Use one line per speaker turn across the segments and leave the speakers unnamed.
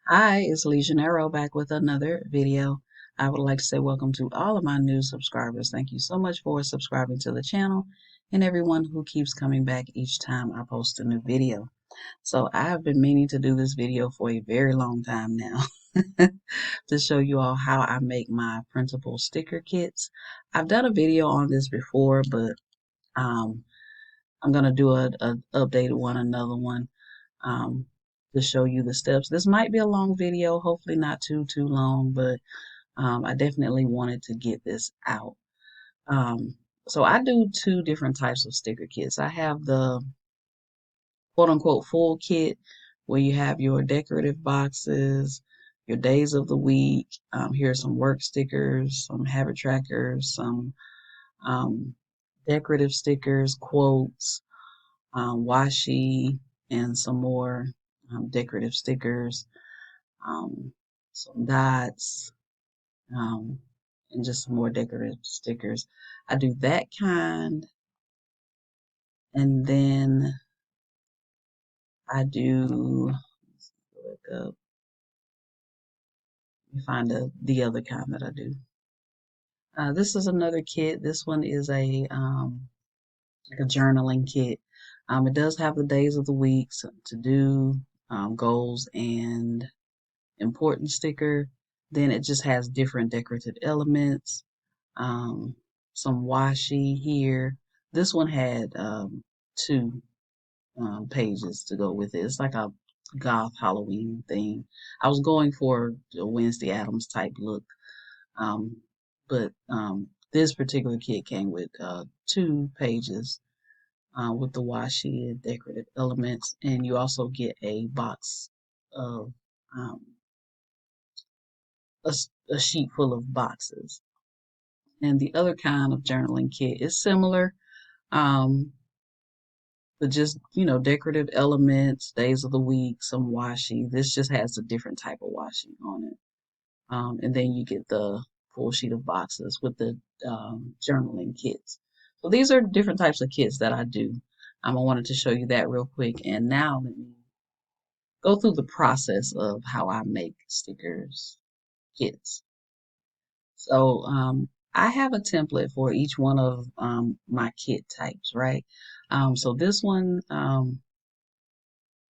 Hi, it's Legionero back with another video. I would like to say welcome to all of my new subscribers. Thank you so much for subscribing to the channel and everyone who keeps coming back each time I post a new video. So I have been meaning to do this video for a very long time now to show you all how I make my printable sticker kits. I've done a video on this before, but um, I'm going to do a updated one, another one um, to show you the steps. This might be a long video, hopefully not too long, but I definitely wanted to get this out. Um, so I do two different types of sticker kits. I have the quote unquote full kit where you have your decorative boxes, your days of the week. Here's some work stickers, some habit trackers, some um, decorative stickers, quotes, washi, and some more decorative stickers, um, some dots, um, and just some more decorative stickers. I do that kind, and then I do, look up, let me find the other kind that I do. This is another kit. This one is like a journaling kit. It does have the days of the week to do, goals and important sticker. Then it just has different decorative elements. Um, some washi here. This one had two pages to go with it. It's like a goth Halloween thing. I was going for a Wednesday Addams type look, um, but this particular kit came with two pages with the washi and decorative elements, and you also get a box of um, a sheet full of boxes. And the other kind of journaling kit is similar, um, but just, decorative elements, days of the week, some washi. This just has a different type of washi on it. And then you get the full sheet of boxes with the journaling kits. So these are different types of kits that I do. I wanted to show you that real quick. And now let me go through the process of how I make stickers kits. So I have a template for each one of my kit types, right? So this one,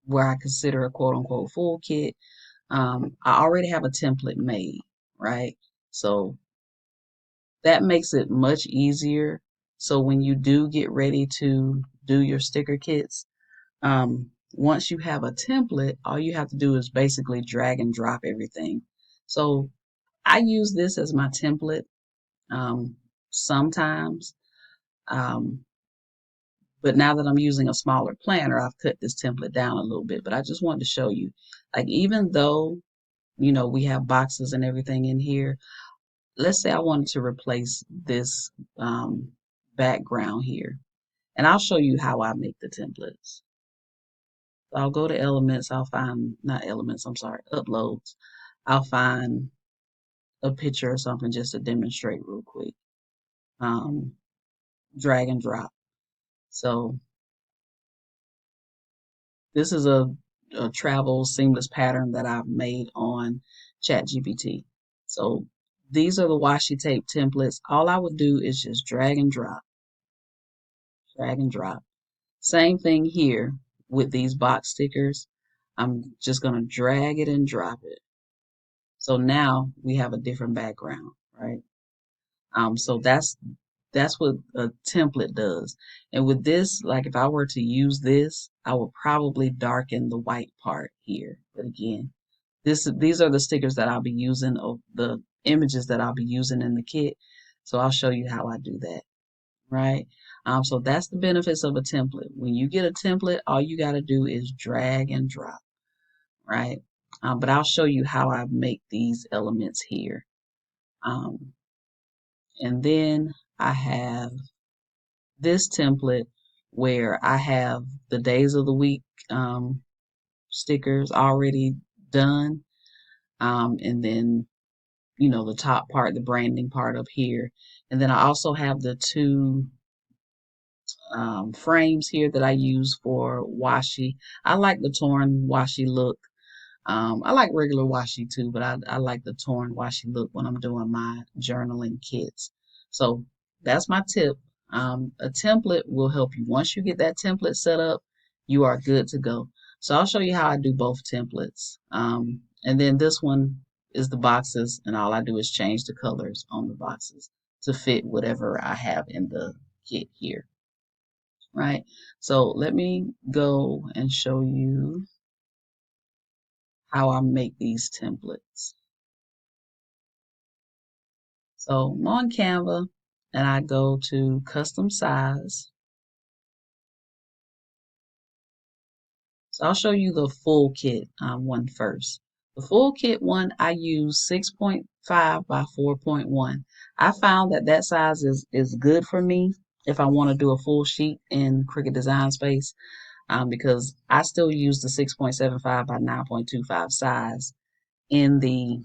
where I consider a quote unquote full kit, I already have a template made, right? So that makes it much easier. So when you do get ready to do your sticker kits, once you have a template, all you have to do is basically drag and drop everything. So I use this as my template sometimes. Um, but now that I'm using a smaller planner, I've cut this template down a little bit. But I just wanted to show you, like, even though, we have boxes and everything in here, let's say I wanted to replace this background here. And I'll show you how I make the templates. So I'll go to elements, I'll find, not elements, I'm sorry, uploads. I'll find a picture or something just to demonstrate real quick. Um, Drag and drop. So this is a travel seamless pattern that I've made on ChatGPT. So these are the washi tape templates. All I would do is just drag and drop, drag and drop. Same thing here with these box stickers. I'm just going to drag it and drop it. So now we have a different background, right? So that's what a template does. And with this, like if I were to use this, I would probably darken the white part here. But again, these are the stickers that I'll be using, of the images that I'll be using in the kit. So I'll show you how I do that, right? So that's the benefits of a template. When you get a template, all you got to do is drag and drop, right? But I'll show you how I make these elements here. Um, and then I have this template where I have the days of the week stickers already done. And then, the top part, the branding part up here. And then I also have the two frames here that I use for washi. I like the torn washi look. I like regular washi too, but I like the torn washi look when I'm doing my journaling kits. So that's my tip. A template will help you. Once you get that template set up, you are good to go. So I'll show you how I do both templates. And then this one is the boxes, and all I do is change the colors on the boxes to fit whatever I have in the kit here, right? So let me go and show you how I make these templates. So I'm on Canva and I go to custom size. So I'll show you the full kit one first. The full kit one, I use 6.5 by 4.1. I found that that size is good for me if I want to do a full sheet in Cricut Design Space, because I still use the 6.75 by 9.25 size in the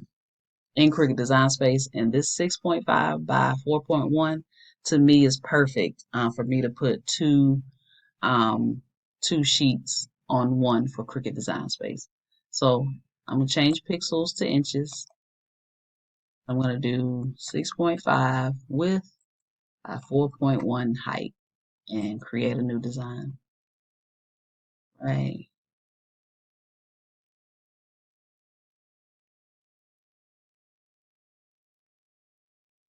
in Cricut Design Space, and this 6.5 by 4.1 to me is perfect for me to put um, two sheets on one for Cricut Design Space. So I'm gonna change pixels to inches. I'm gonna do 6.5 width by 4.1 height and create a new design. Right.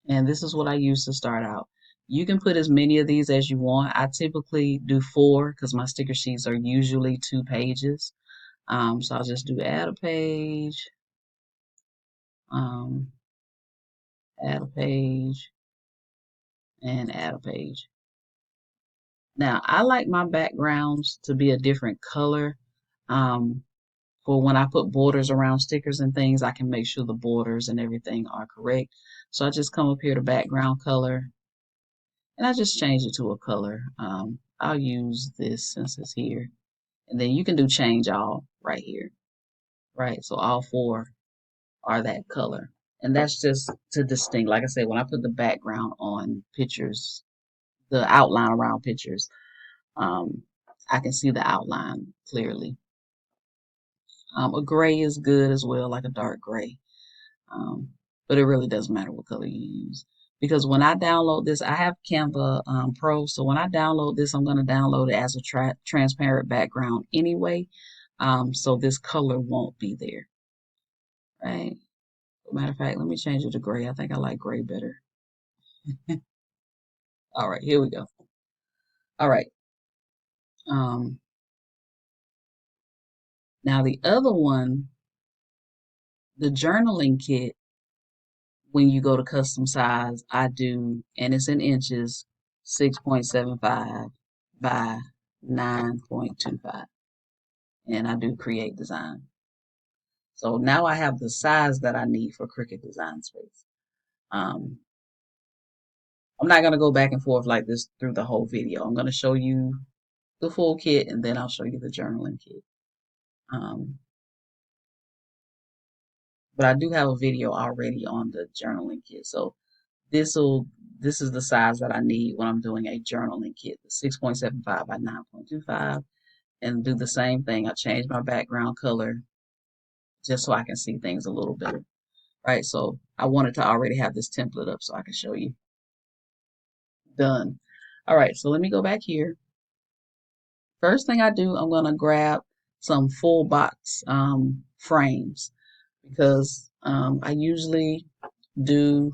And this is what I use to start out. You can put as many of these as you want. I typically do 4 because my sticker sheets are usually 2 pages. So I'll just do add a page, um, add a page, and add a page. Now, I like my backgrounds to be a different color. Um, for when I put borders around stickers and things, I can make sure the borders and everything are correct. So I just come up here to background color and I just change it to a color. I'll use this since it's here. And then you can do change all right here, right? So all 4 are that color. And that's just to distinct. Like I said, when I put the background on pictures, the outline around pictures, um, I can see the outline clearly. A gray is good as well, like a dark gray. Um, but it really doesn't matter what color you use. Because when I download this, I have Canva Pro. So when I download this, I'm going to download it as a transparent background anyway. So this color won't be there, right? Matter of fact, let me change it to gray. I think I like gray better. All right, here we go. All right. Um, Now the other one, the journaling kit, when you go to custom size, I do, and it's in inches, 6.75 by 9.25. And I do create design. So now I have the size that I need for Cricut Design Space. Um, I'm not going to go back and forth like this through the whole video. I'm going to show you the full kit and then I'll show you the journaling kit. Um, but I do have a video already on the journaling kit. So this will this is the size that I need when I'm doing a journaling kit, 6.75 by 9.25, and do the same thing. I change my background color just so I can see things a little better, right? So I wanted to already have this template up so I can show you. Done. All right, so let me go back here. First thing I do, I'm gonna grab some full box frames because I usually do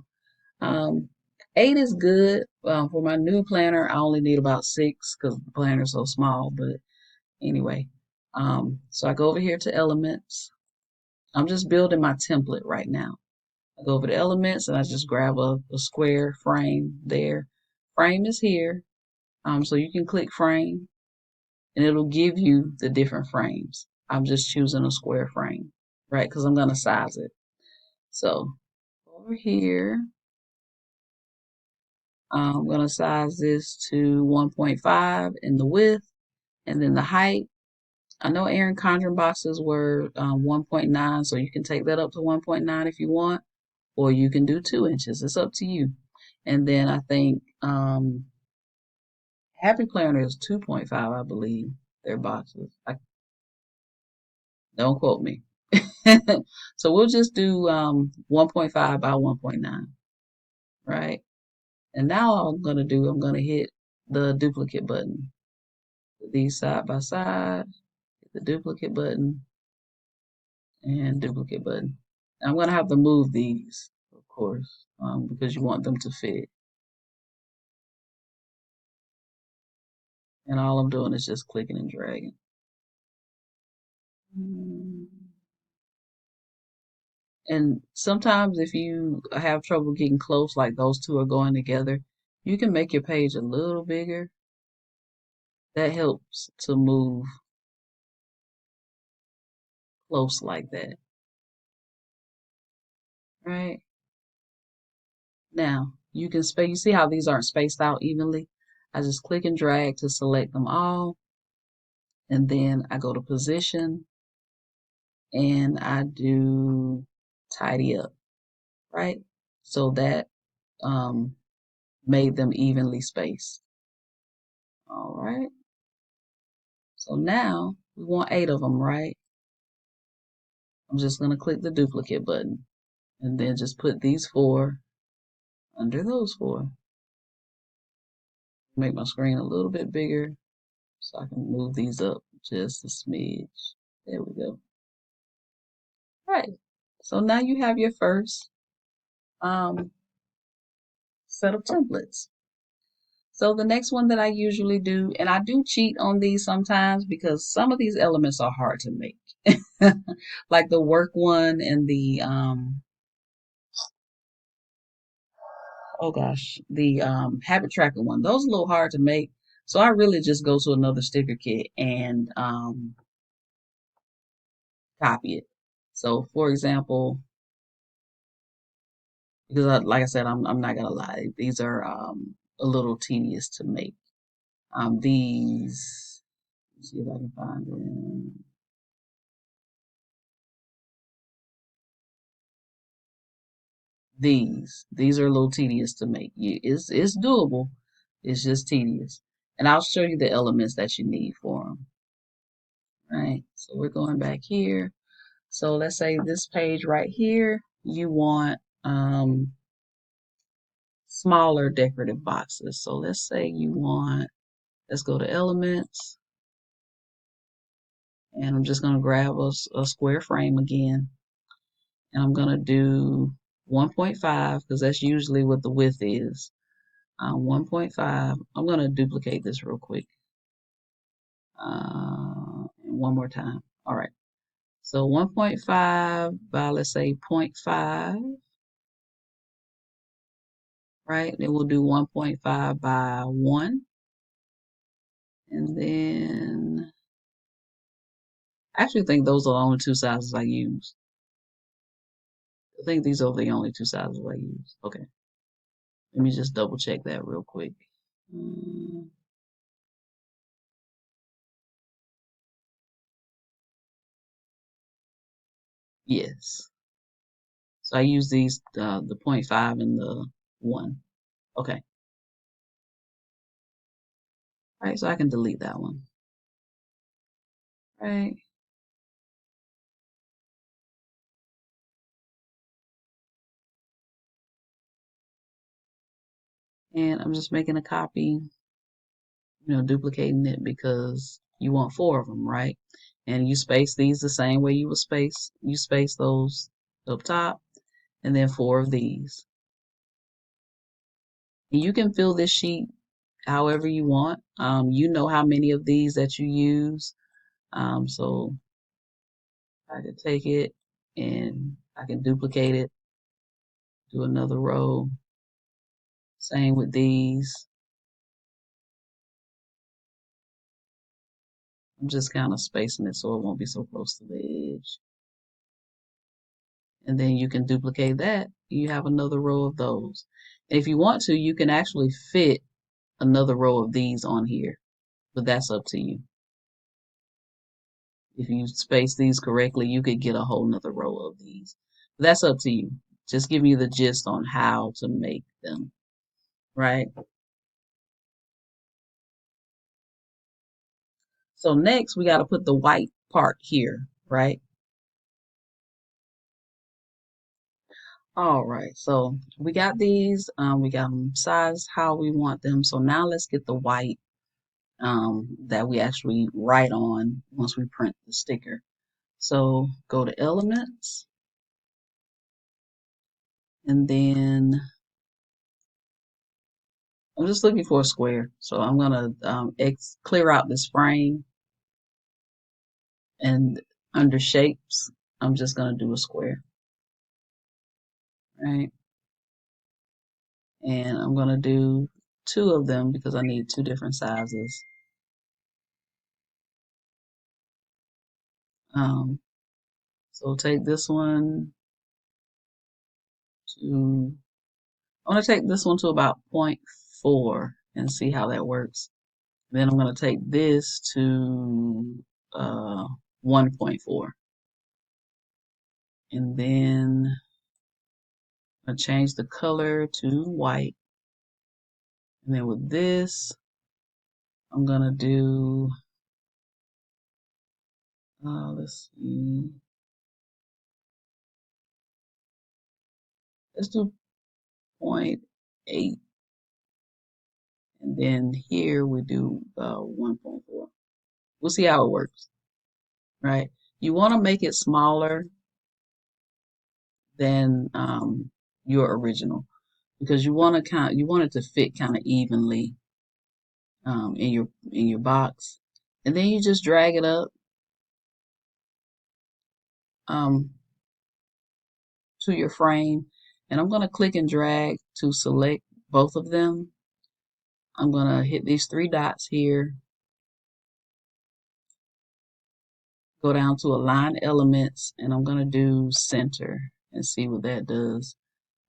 8 is good. For my new planner, I only need about 6 because the planner's so small. But anyway, so I go over here to elements. I'm just building my template right now. I go over to elements and I just grab a square frame there. Frame is here. So you can click frame and it'll give you the different frames. I'm just choosing a square frame, right? Because I'm going to size it. So over here, I'm going to size this to 1.5 in the width and then the height. I know Erin Condren boxes were 1.9, so you can take that up to 1.9 if you want, or you can do 2 inches. It's up to you. And then I think Happy Planner is 2.5, I believe, their boxes. Don't quote me. So we'll just do 1.5 by 1.9, right? And now all I'm going to do, I'm going to hit the duplicate button. Put these side by side, hit the duplicate button, and duplicate button. I'm going to have to move these, of course, because you want them to fit. And all I'm doing is just clicking and dragging. And sometimes if you have trouble getting close, like those two are going together, you can make your page a little bigger. That helps to move close like that, right? Now, you can space, you see how these aren't spaced out evenly? I just click and drag to select them all. And then I go to position and I do tidy up, right? So that um, made them evenly spaced. All right. So now we want 8 of them, right? I'm just going to click the duplicate button and then just put these 4 under those 4. Make my screen a little bit bigger so I can move these up just a smidge. There we go. All right. So now you have your first um, set of templates. So the next one that I usually do, and I do cheat on these sometimes because some of these elements are hard to make. Like the work one and the oh gosh, the habit tracker one. Those are a little hard to make. So I really just go to another sticker kit and copy it. So for example, because like I said, I'm not gonna lie, these are a little tedious to make. These, let's see if I can find them. These are a little tedious to make. It's doable. It's just tedious. And I'll show you the elements that you need for them. Right. So we're going back here. So let's say this page right here, you want smaller decorative boxes. So let's say you want, let's go to elements, and I'm just going to grab a square frame again, and I'm going to do 1.5 because that's usually what the width is. 1.5. I'm going to duplicate this real quick. One more time. All right. So 1.5 by, let's say, 0.5, right? Then we'll do 1.5 by 1. And then I actually think those are the only two sizes I use. I think these are the only two sizes I use. Okay. Let me just double check that real quick. Um, yes. So I use these, the 0.5 and the 1. Okay. All right. So I can delete that one. All right. And I'm just making a copy, duplicating it because you want 4 of them, right? And you space these the same way you space those up top, and then 4 of these. And you can fill this sheet however you want. You know how many of these that you use. So I can take it and I can duplicate it, do another row. Same with these. I'm just kind of spacing it so it won't be so close to the edge. And then you can duplicate that. You have another row of those. And if you want to, you can actually fit another row of these on here, but that's up to you. If you space these correctly, you could get a whole nother row of these. But that's up to you. Just giving you the gist on how to make them, right? So next we got to put the white part here, right? All right, so we got these. We got them sized how we want them. So now let's get the white that we actually write on once we print the sticker. So go to Elements, and then I'm just looking for a square. So I'm gonna clear out this frame, and under Shapes, I'm just gonna do a square, right? And I'm gonna do two of them because I need two different sizes. Um, so take this one to, I want to take this one to about zero point 0.4 and see how that works. Then I'm going to take this to 1.4. And then I change the color to white. And then with this, I'm going to do, let's see, let's do 0.8. And then here we do 1.4. We'll see how it works, right? You want to make it smaller than your original because you want to you want it to fit kind of evenly in your box, and then you just drag it up um, to your frame. And I'm going to click and drag to select both of them. I'm going to hit these three dots here, go down to Align Elements, and I'm going to do Center and see what that does.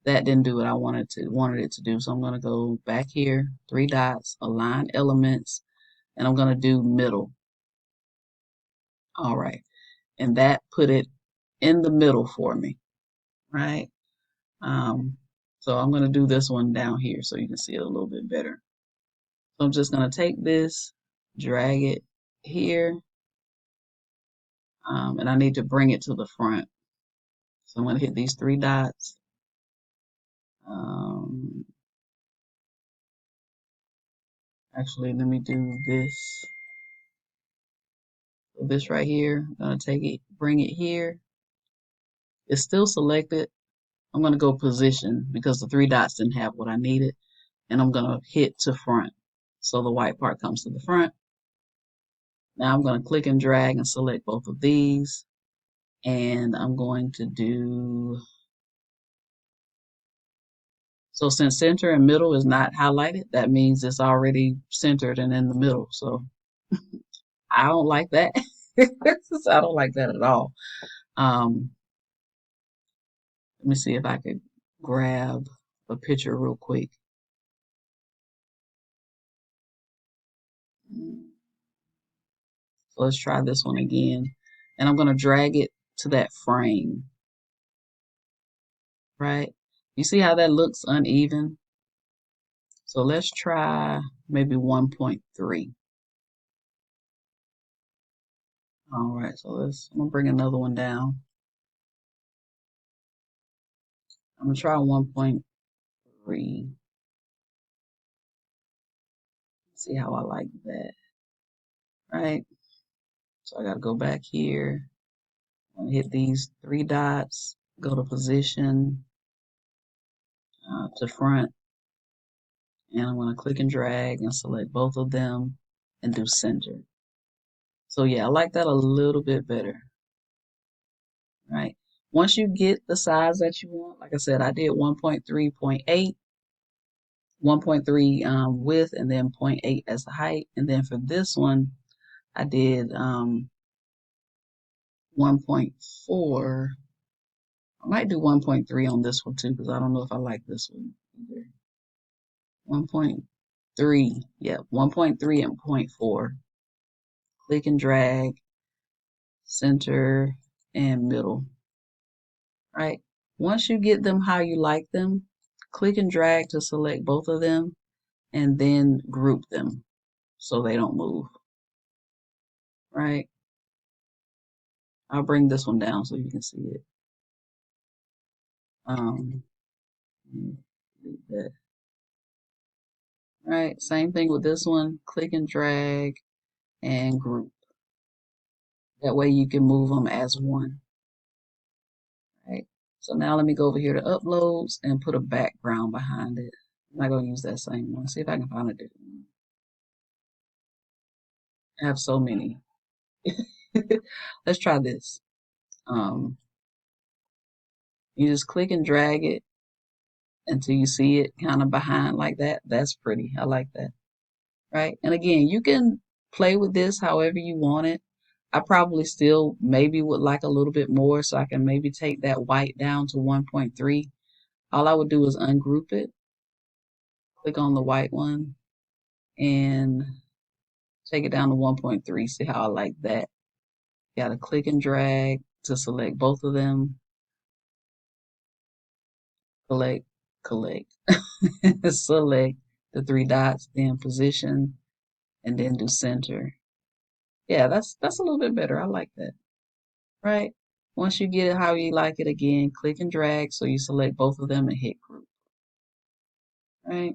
That didn't do what I wanted it to do, so I'm going to go back here, three dots, Align Elements, and I'm going to do Middle. All right, and that put it in the middle for me, right? Um, so I'm going to do this one down here so you can see it a little bit better. So I'm just going to take this, drag it here, and I need to bring it to the front. So I'm going to hit these three dots. Um, Actually, let me do this. So this right here, I'm going to take it, bring it here. It's still selected. I'm going to go position because the three dots didn't have what I needed. And I'm going to hit to front. So the white part comes to the front. Now I'm going to click and drag and select both of these. And I'm going to do, so since center and middle is not highlighted, that means it's already centered and in the middle. So I don't like that. I don't like that at all. Um, Let me see if I could grab a picture real quick. So let's try this one again. And I'm going to drag it to that frame, right? You see how that looks uneven? So let's try maybe 1.3. All right, so I'm going to bring another one down. I'm going to try 1.3. See how I like that, right? So I got to go back here and hit these three dots, go to position, to front, and I'm going to click and drag and select both of them and do center. So yeah, I like that a little bit better, right? Once you get the size that you want, like I said, I did 1.3.8, 1.3 width, and then 0.8 as the height. And then for this one, I did 1.4. I might do 1.3 on this one too, because I don't know if I like this one either. 1.3, yeah, 1.3 and 0.4. Click and drag, center, and middle, right? Once you get them how you like them, click and drag to select both of them and then group them so they don't move, right? I'll bring this one down so you can see it. Um, all right, same thing with this one. Click and drag and group. That way you can move them as one. Right. So now let me go over here to uploads and put a background behind it. I'm not gonna use that same one. See if I can find a different one. I have so many. Let's try this. Um, you just click and drag it until you see it kind of behind like that. That's pretty. I like that. Right. And again, you can play with this however you want it. I probably still maybe would like a little bit more, so I can maybe take that white down to 1.3. All I would do is ungroup it, click on the white one, and take it down to 1.3. See how I like that? Got to click and drag to select both of them. Select, collect. Select the three dots, then position, and then do center. Yeah, that's a little bit better. I like that. Right? Once you get it how you like it again, click and drag so you select both of them and hit group. Right?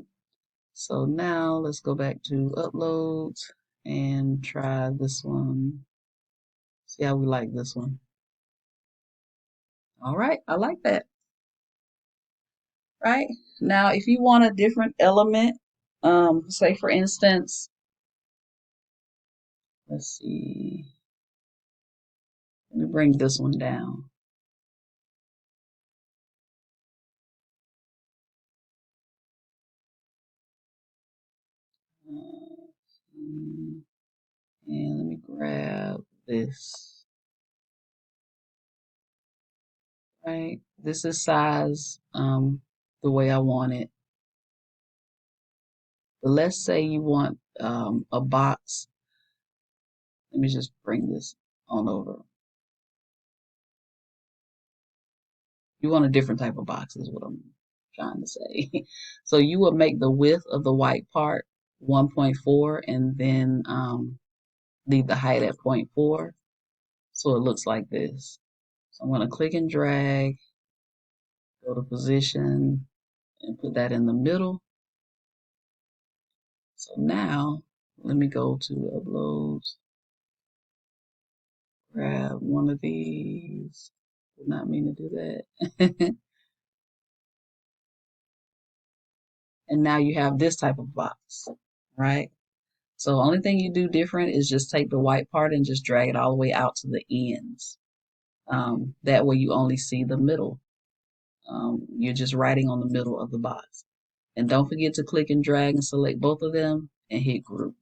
So now let's go back to uploads and try this one. See how we like this one. All right, I like that. Right? Now, if you want a different element, say for instance, let's see, let me bring this one down. And let me grab this. Right? This is size the way I want it. But let's say you want a box. Let me just bring this on over. You want a different type of box is what I'm trying to say. So you will make the width of the white part 1.4 and then leave the height at 0.4. So it looks like this. So I'm going to click and drag, go to position, and put that in the middle. So now let me go to uploads, grab one of these. Did not mean to do that. And now you have this type of box, right? So the only thing you do different is just take the white part and just drag it all the way out to the ends. That way you only see the middle. You're just writing on the middle of the box. And don't forget to click and drag and select both of them and hit group,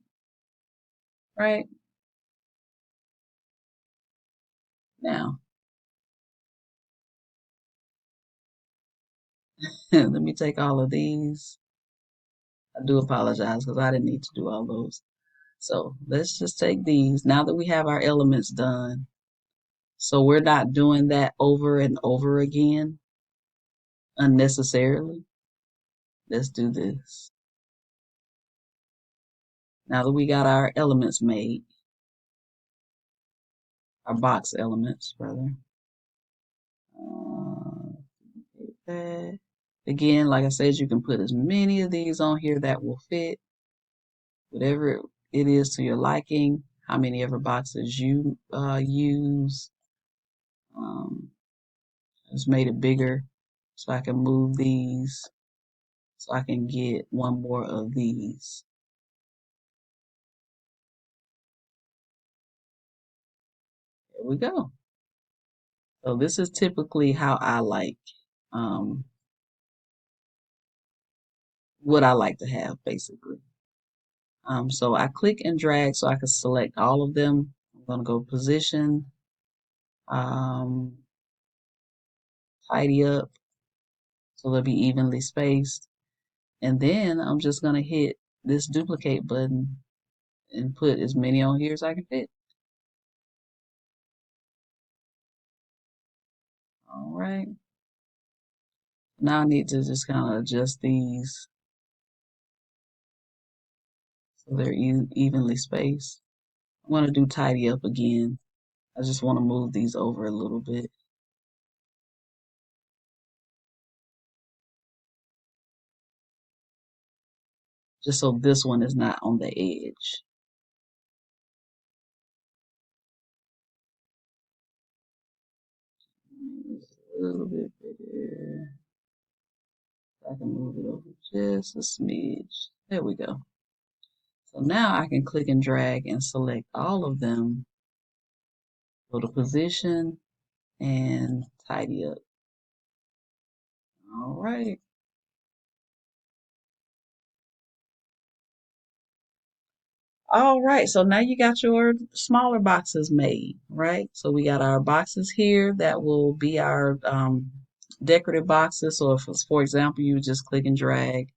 right? Now, let me take all of these. I do apologize because I didn't need to do all those. So let's just take these. Now that we have our elements done, so we're not doing that over and over again unnecessarily. Let's do this. Now that we got our elements made, our box elements, rather. Uh, that. Again, like I said, you can put as many of these on here that will fit whatever it is to your liking, how many ever boxes you use. Um, I just made it bigger so I can move these, so I can get one more of these. There we go. So this is typically how I like um, what I like to have, basically. So I click and drag so I can select all of them. I'm going to go position, um, tidy up so they'll be evenly spaced. And then I'm just going to hit this duplicate button and put as many on here as I can fit. All right. Now I need to just kind of adjust these so they're evenly spaced. I'm going to do tidy up again. I just want to move these over a little bit. just so this one is not on the edge. A little bit bigger. I can move it over just a smidge. There we go. So now I can click and drag and select all of them. Go to position and tidy up. All right. All right, so now you got your smaller boxes made, right? So we got our boxes here that will be our decorative boxes. So if, for example, you just click and drag,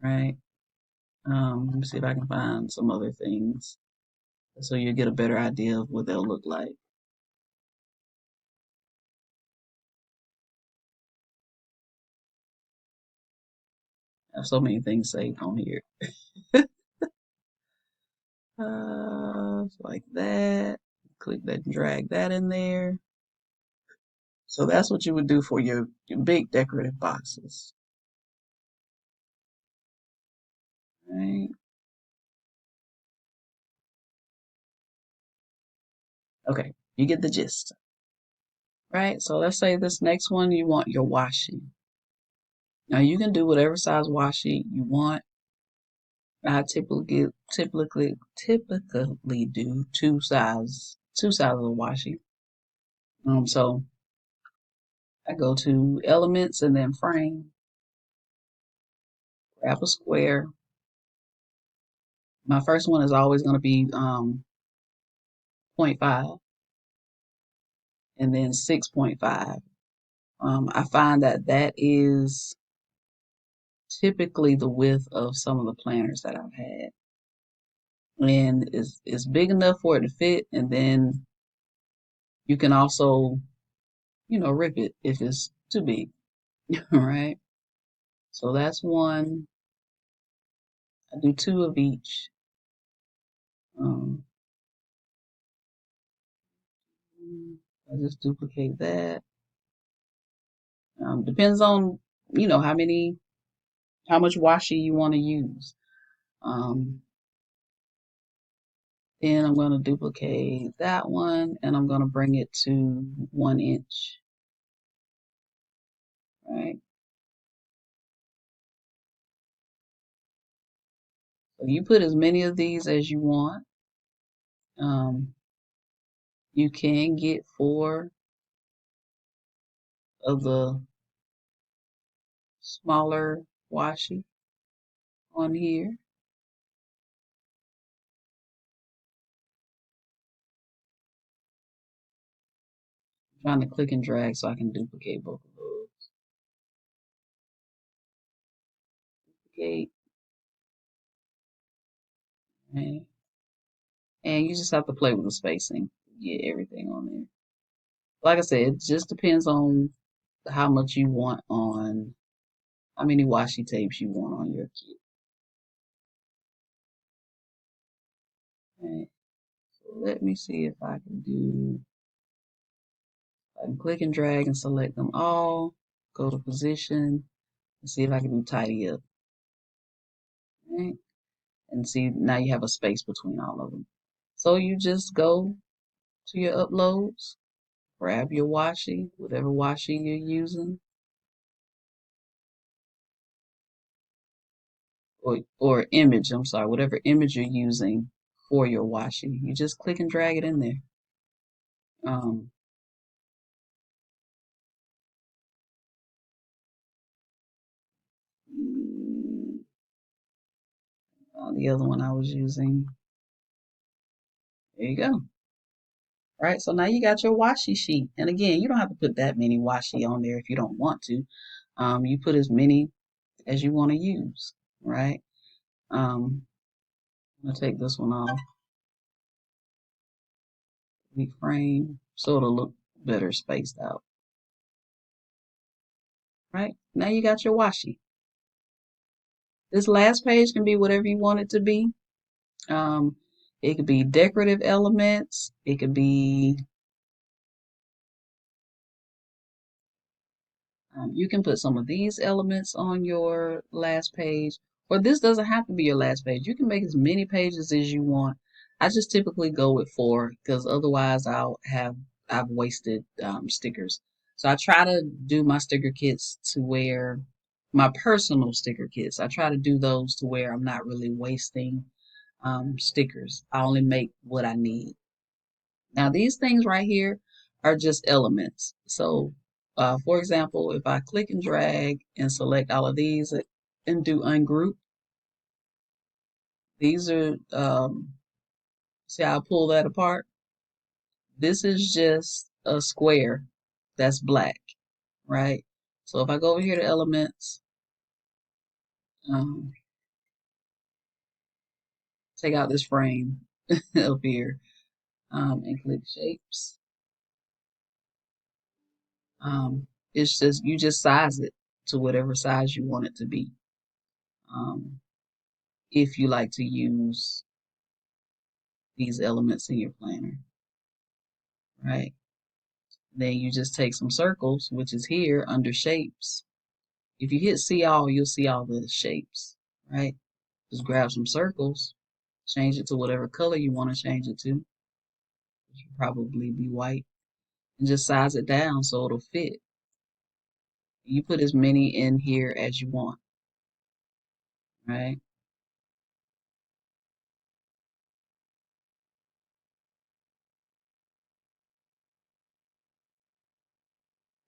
right? Let me see if I can find some other things so you get a better idea of what they'll look like. I have so many things saved on here. Like that. Click that and drag that in there. So that's what you would do for your big decorative boxes, right? Okay, you get the gist, right? So let's say this next one, you want your washi. Now you can do whatever size washi you want. I typically do two sizes of washi. So I go to elements and then frame, grab a square. My first one is always going to be 0.5 and then 6.5. I find that is typically the width of some of the planners that I've had. And it's big enough for it to fit, and then you can also, rip it if it's too big. All right. So that's one. I do two of each. Um, I just duplicate that. Depends on, how much washi you want to use. Um, then I'm going to duplicate that one and I'm going to bring it to 1 inch. Right. So you put as many of these as you want. Um, you can get 4 of the smaller washi on here. I'm trying to click and drag so I can duplicate both of those. Duplicate. Okay. And you just have to play with the spacing to get everything on there. Like I said, it just depends on how much you want on, how many washi tapes you want on your kit. Okay. So let me see if I can I can click and drag and select them all, go to position, and see if I can do tidy up. Right? And see, now you have a space between all of them. So you just go to your uploads, grab your washi, whatever washi you're using, or image, I'm sorry, whatever image you're using for your washi. You just click and drag it in there. Um, the other one I was using. There you go. Right, so now you got your washi sheet. And again, you don't have to put that many washi on there if you don't want to. You put as many as you want to use, right? I'm gonna take this one off, reframe, so it'll look better spaced out, right? Now you got your washi. This last page can be whatever you want it to be. Um, it could be decorative elements. It could be, You can put some of these elements on your last page, or this doesn't have to be your last page. You can make as many pages as you want. I just typically go with 4 because otherwise I've wasted stickers. So I try to do my sticker kits to where my personal sticker kits. I try to do those to where I'm not really wasting stickers. I only make what I need. Now these things right here are just elements. So for example, if I click and drag and select all of these and do ungroup, these are, see how I pull that apart? This is just a square that's black, right? So if I go over here to elements, um, take out this frame up here and click shapes. It's just, you just size it to whatever size you want it to be. If you like to use these elements in your planner, right? Then you just take some circles, which is here under shapes. If you hit see all, you'll see all the shapes, right? Just grab some circles, change it to whatever color you want to change it to, which will probably be white, and just size it down so it'll fit. You put as many in here as you want, right?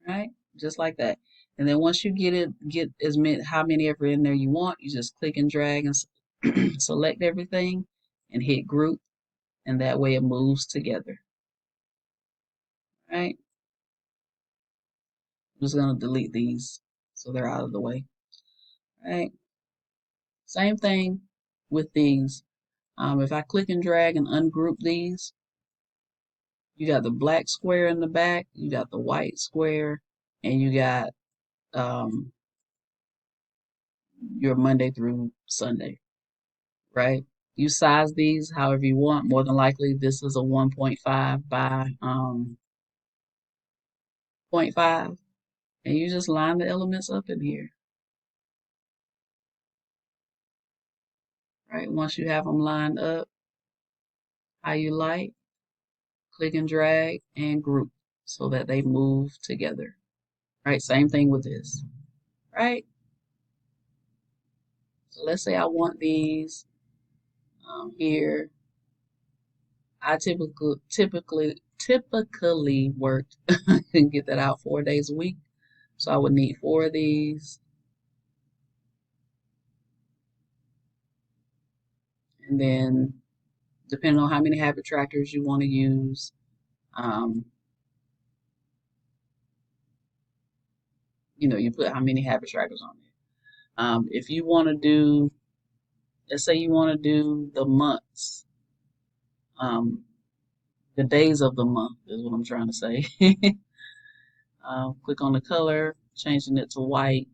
Right? Just like that. And then once you get as many, how many ever in there you want, you just click and drag and select everything and hit group, and that way it moves together. Right? I'm just gonna delete these so they're out of the way. Right? Same thing with these. If I click and drag and ungroup these, you got the black square in the back, you got the white square, and you got um, your Monday through Sunday, right? You size these however you want. More than likely, this is a 1.5 by zero point 0.5, and you just line the elements up in here, right? Once you have them lined up how you like, click and drag and group so that they move together, right? Same thing with this, right? So let's say I want these here. I typically work and get that out 4 days a week. So I would need 4 of these. And then depending on how many habit trackers you want to use, um, you put how many habit trackers on there. If you want to do, let's say you want to do the months, um, the days of the month is what I'm trying to say. Click on the color, changing it to white.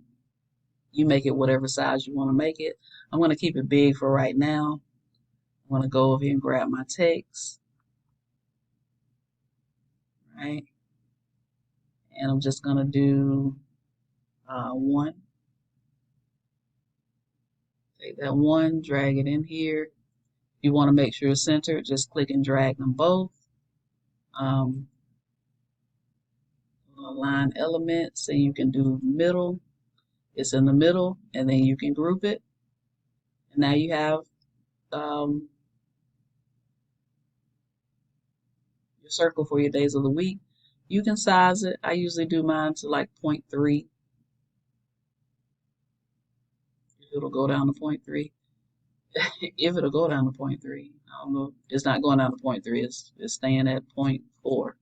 You make it whatever size you want to make it. I'm going to keep it big for right now. I'm going to go over here and grab my text, right? And I'm just going to do one. Take that one, drag it in here. If you want to make sure it's centered, just click and drag them both. Um, Align element, so you can do middle. It's in the middle, and then you can group it. And now you have um, your circle for your days of the week. You can size it. I usually do mine to like 0.3. It'll go down to 0.3. If it'll go down to 0.3, I don't know. It's not going down to 0.3. It's staying at 0.4.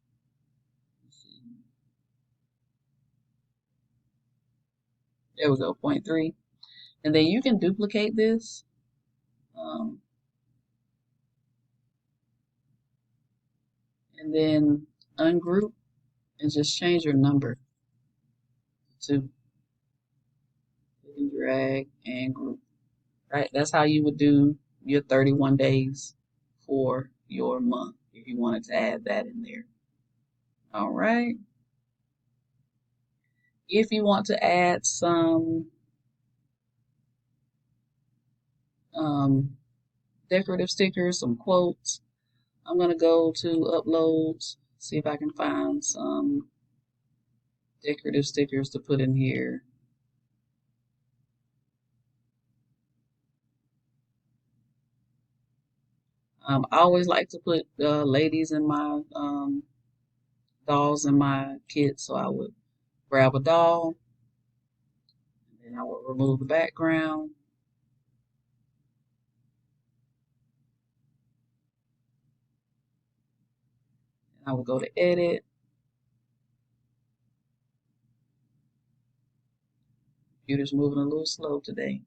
There we go, 0.3. And then you can duplicate this. Um, and then ungroup and just change your number to drag and group. Right? That's how you would do your 31 days for your month if you wanted to add that in there. All right. If you want to add some um, decorative stickers, some quotes, I'm going to go to uploads, see if I can find some decorative stickers to put in here. I always like to put ladies in my dolls in my kit, so I would grab a doll, and then I would remove the background. And I would go to edit. Computer's moving a little slow today.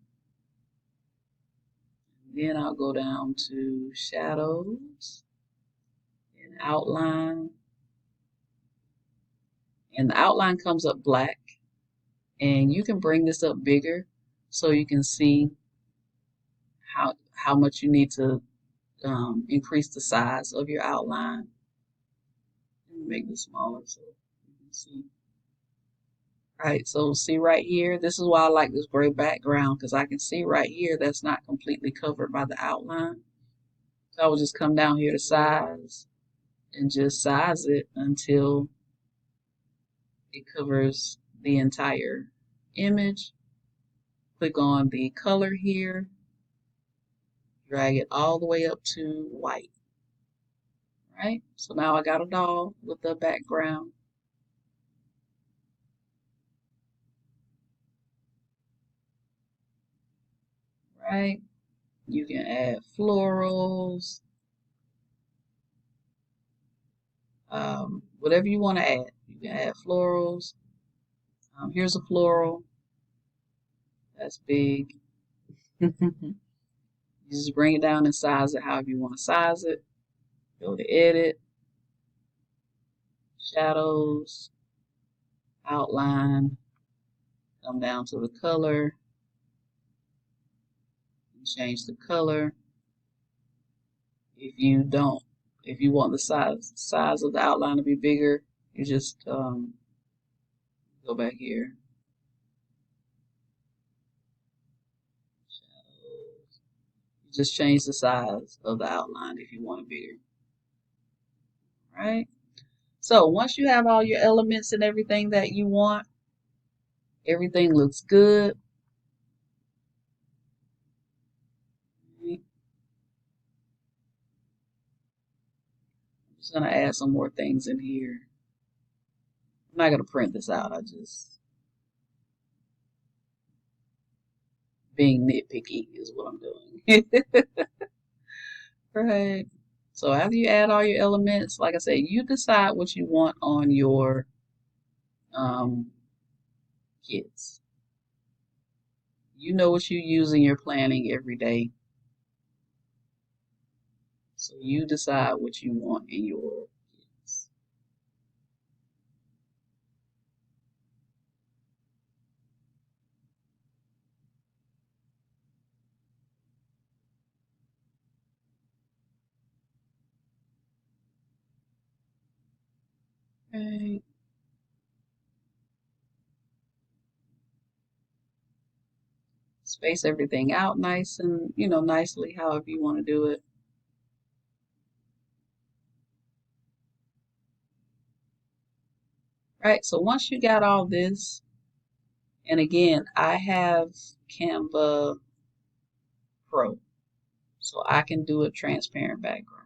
Then I'll go down to shadows and outline. And the outline comes up black. And you can bring this up bigger so you can see how much you need to increase the size of your outline. Make this smaller so you can see. All right, so see right here, this is why I like this gray background because I can see right here that's not completely covered by the outline. So I will just come down here to size and just size it until it covers the entire image. Click on the color here, drag it all the way up to white. Right? So now I got a doll with the background. Right? You can add florals, whatever you want to add. You can add florals. Here's a floral. That's big. You just bring it down and size it however you want to size it. Go to edit, shadows, outline, come down to the color, and change the color. If you want the size of the outline to be bigger, you just go back here. You just change the size of the outline if you want it bigger. Right? So once you have all your elements and everything that you want, everything looks good. I'm just gonna add some more things in here. I'm not gonna print this out. I just being nitpicky is what I'm doing. Right. So after you add all your elements, like I said, you decide what you want on your um, kits. You know what you use in your planning every day. So you decide what you want in your kits. Okay. Space everything out nice and, nicely, however you want to do it. Right, so once you got all this, and again, I have Canva Pro, so I can do a transparent background.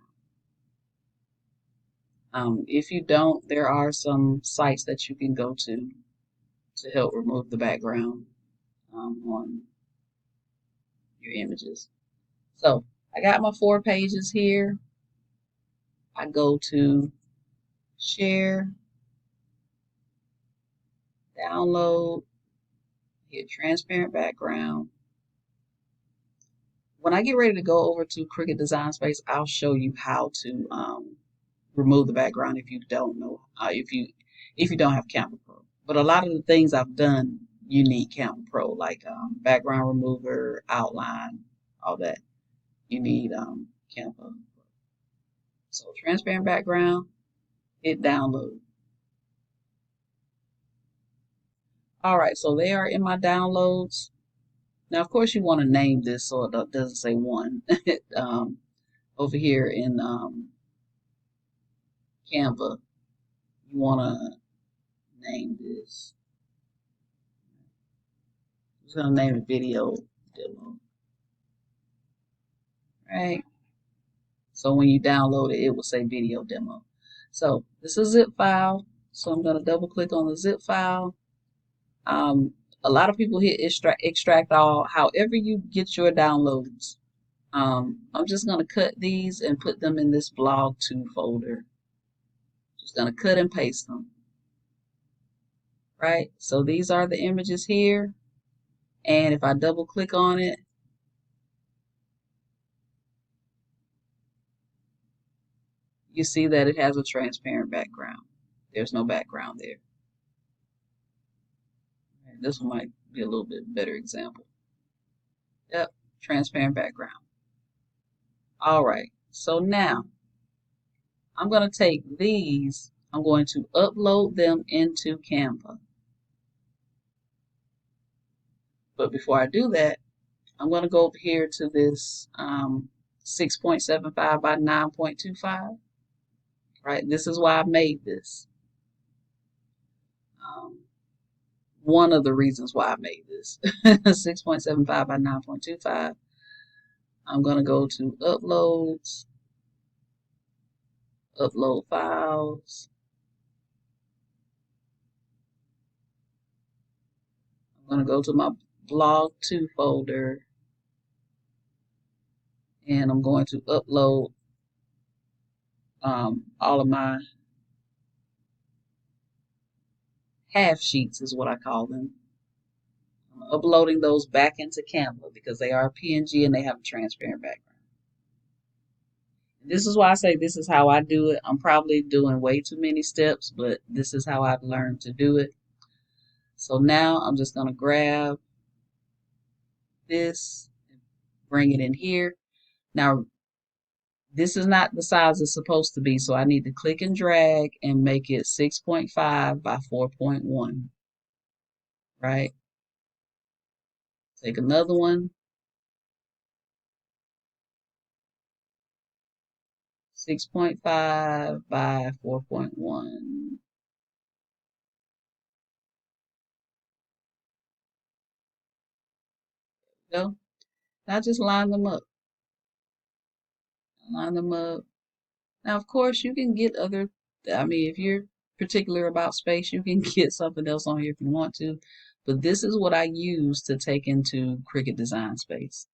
If you don't, there are some sites that you can go to help remove the background on your images. So I got my 4 pages here. I go to share, download, hit transparent background. When I get ready to go over to Cricut Design Space, I'll show you how to remove the background if you don't know if you don't have Canva Pro. But a lot of the things I've done, you need Canva Pro, like background remover, outline, all that. You need Canva. So transparent background, hit download. All right, so they are in my downloads. Now, of course, you want to name this so it doesn't say one. Over here in Canva, you want to name this. I'm just going to name it video demo, right? So when you download it, it will say video demo. So this is a zip file. So I'm going to double click on the zip file. A lot of people hit extract all. However you get your downloads. I'm just going to cut these and put them in this blog 2 folder. Just going to cut and paste them. Right? So these are the images here. And if I double click on it, you see that it has a transparent background. There's no background there. This one might be a little bit better example. Yep, transparent background. All right, so now I'm going to take these, I'm going to upload them into Canva. But before I do that, I'm going to go over here to this 6.75 by 9.25. Right, this is why I made this. One of the reasons why I made this 6.75 by 9.25. I'm going to go to uploads, upload files. I'm going to go to my blog 2 folder and I'm going to upload all of my half sheets is what I call them. I'm uploading those back into Canva because they are PNG and they have a transparent background. This is why I say this is how I do it. I'm probably doing way too many steps, but this is how I've learned to do it. So now I'm just going to grab this, bring it in here. Now, this is not the size it's supposed to be, so I need to click and drag and make it 6.5 by 4.1, right? Take another one, 6.5 by 4.1. Go. Now just line them up. Line them up. Now, of course, you can get other, I mean, if you're particular about space, you can get something else on here if you want to. But this is what I use to take into Cricut Design Space.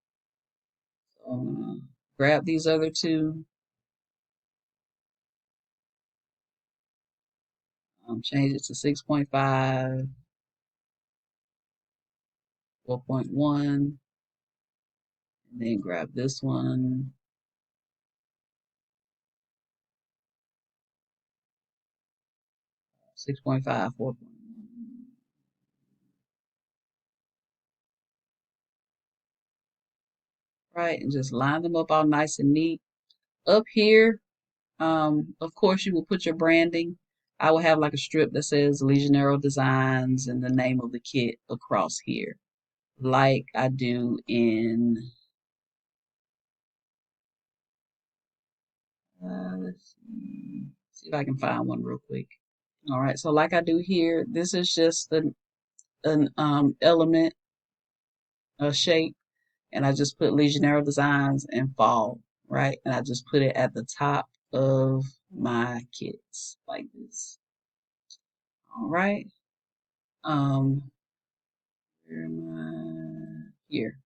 So, grab these other two. Change it to 6.5, 4.1, and then grab this one. 6.5, 4.1. Right, and just line them up all nice and neat. Up here, of course, you will put your branding. I will have like a strip that says Legionero Designs and the name of the kit across here, like I do in, let's see if I can find one real quick. All right, so like I do here, this is just an element, a shape, and I just put Legionero Designs and fall, right? And I just put it at the top of my kits like this. All right. Where am I? Here.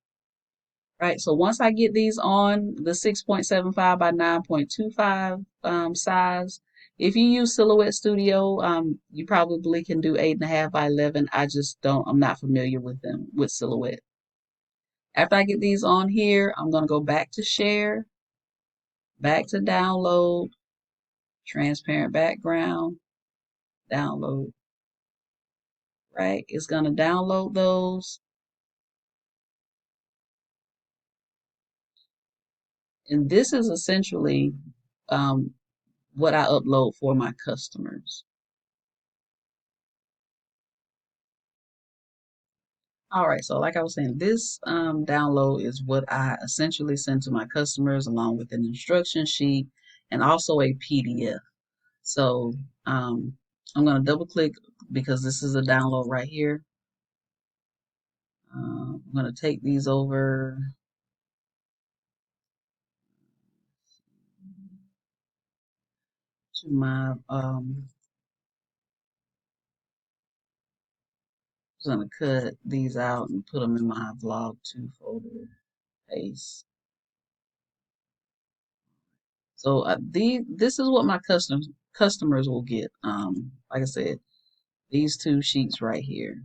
Right. So once I get these on the 6.75 by 9.25 size, if you use Silhouette Studio, you probably can do 8.5 by 11. I just don't, I'm not familiar with them with Silhouette. After I get these on here, I'm going to go back to share, back to download, transparent background, download, right? It's going to download those. And this is essentially what I upload for my customers. All right, so like I was saying, this download is what I essentially send to my customers along with an instruction sheet and also a PDF. So I'm going to double click because this is a download right here. I'm going to take these over to my, just going to cut these out and put them in my vlog 2 folder, paste. So this is what my customers will get. Like I said, these 2 sheets right here.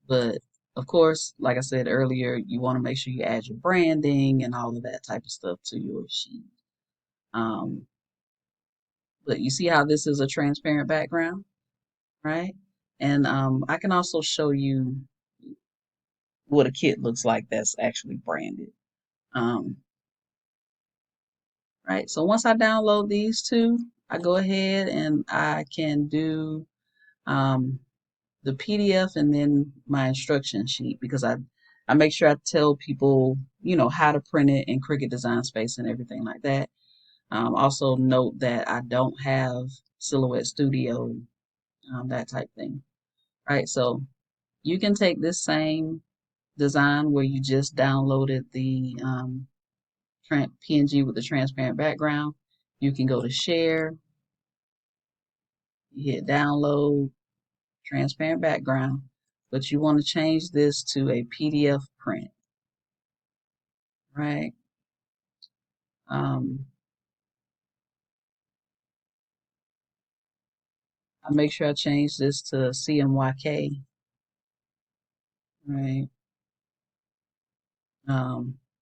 But of course, like I said earlier, you want to make sure you add your branding and all of that type of stuff to your sheet. Um, but you see how this is a transparent background, right? And I can also show you what a kit looks like that's actually branded. Um, right. So once I download these 2, I go ahead and I can do um, the PDF and then my instruction sheet because I make sure I tell people, how to print it in Cricut Design Space and everything like that. Also note that I don't have Silhouette Studio, that type thing. Right. So you can take this same design where you just downloaded the PNG with the transparent background. You can go to share, you hit download, transparent background, but you want to change this to a PDF print, right? Um, I make sure I change this to CMYK, right?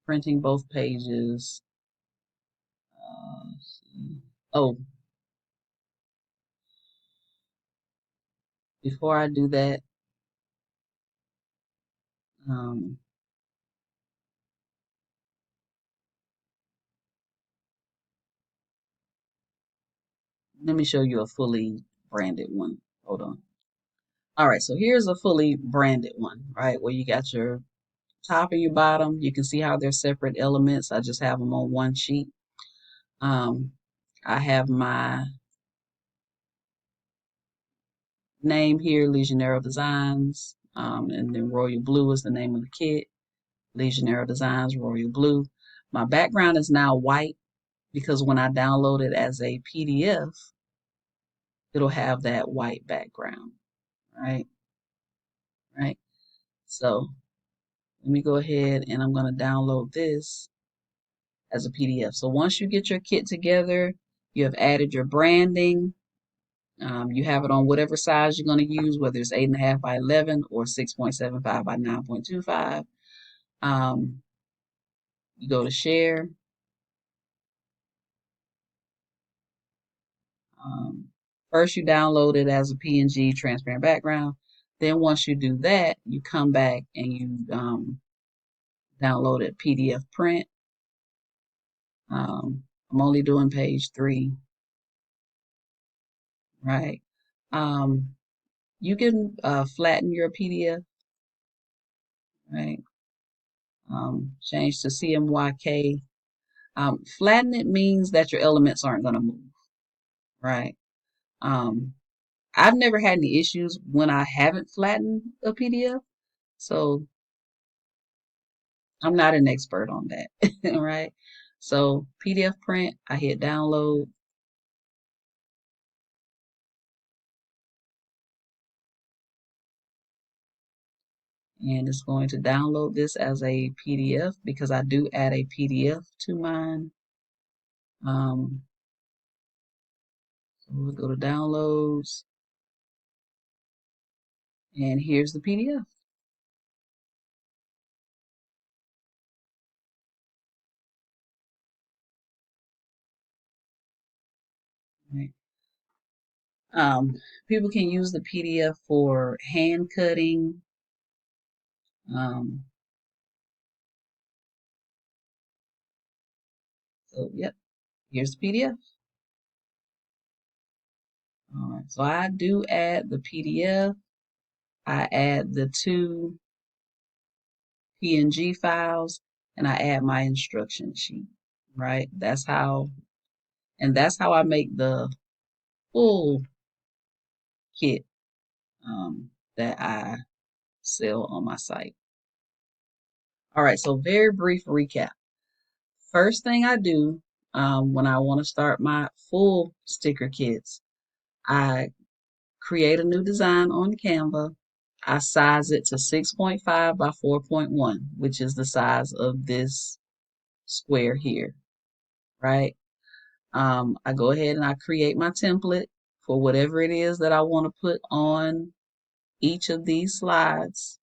Printing both pages. Let's see. Oh, before I do that, um, let me show you a fully branded one. Hold on. All right, so here's a fully branded one, right? Where you got your top and your bottom. You can see how they're separate elements. I just have them on one sheet. Um, I have my name here, Legionnaire Designs, and then Royal Blue is the name of the kit. Legionnaire Designs, Royal Blue. My background is now white because when I download it as a PDF, it'll have that white background, right? Right. So let me go ahead and I'm going to download this as a PDF. So once you get your kit together, you have added your branding. You have it on whatever size you're going to use, whether it's 8.5 by 11 or 6.75 by 9.25. Um, you go to share. Um, First, you download it as a PNG transparent background. Then once you do that, you come back and you download it PDF print. I'm only doing page 3, right? Um, you can flatten your PDF, right? Change to CMYK. Flatten it means that your elements aren't going to move, right? Um, I've never had any issues when I haven't flattened a PDF, so I'm not an expert on that, right? So PDF print, I hit download, and it's going to download this as a PDF because I do add a PDF to mine. So we'll go to downloads, and here's the PDF. Right? People can use the PDF for hand cutting. Um, so yep, here's the PDF. All right, so I do add the PDF. I add the 2 PNG files, and I add my instruction sheet, right? That's how I make the full kit that I sell on my site. All right, so very brief recap. First thing I do when I want to start my full sticker kits, I create a new design on Canva. I size it to 6.5 by 4.1, which is the size of this square here, right? I go ahead and I create my template for whatever it is that I want to put on each of these slides,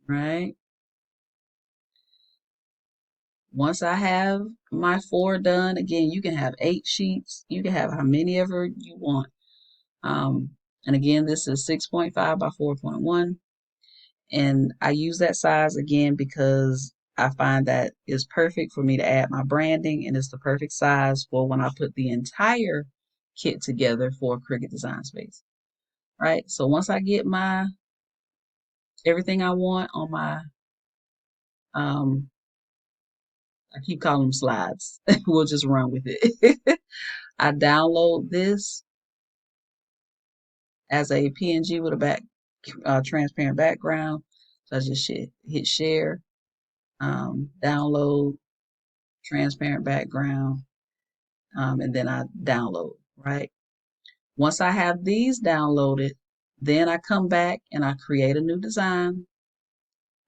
right? Once I have my 4 done, again, you can have 8 sheets. You can have how many ever you want. And again, this is 6.5 by 4.1. And I use that size again because I find that it's perfect for me to add my branding, and it's the perfect size for when I put the entire kit together for Cricut Design Space. Right? So once I get my everything I want on my um I keep calling them slides. We'll just run with it. I download this as a PNG with a transparent background. So I just hit share, download, transparent background, and then I download, right? Once I have these downloaded, then I come back and I create a new design,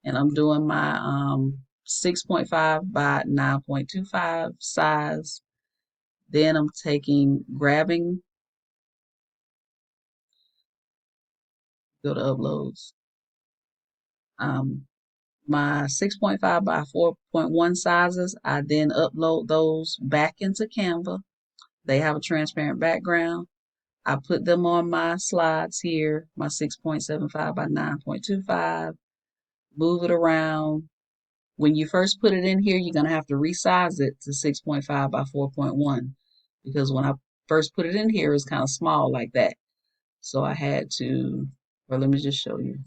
and I'm doing my 6.5 by 9.25 size. Then I'm grabbing, go to uploads, um, my 6.5 by 4.1 sizes. I then upload those back into Canva. They have a transparent background. I put them on my slides here, my 6.75 by 9.25, move it around. When you first put it in here, you're going to have to resize it to 6.5 by 4.1 because when I first put it in here, it's kind of small like that. So I had to, or let me just show you.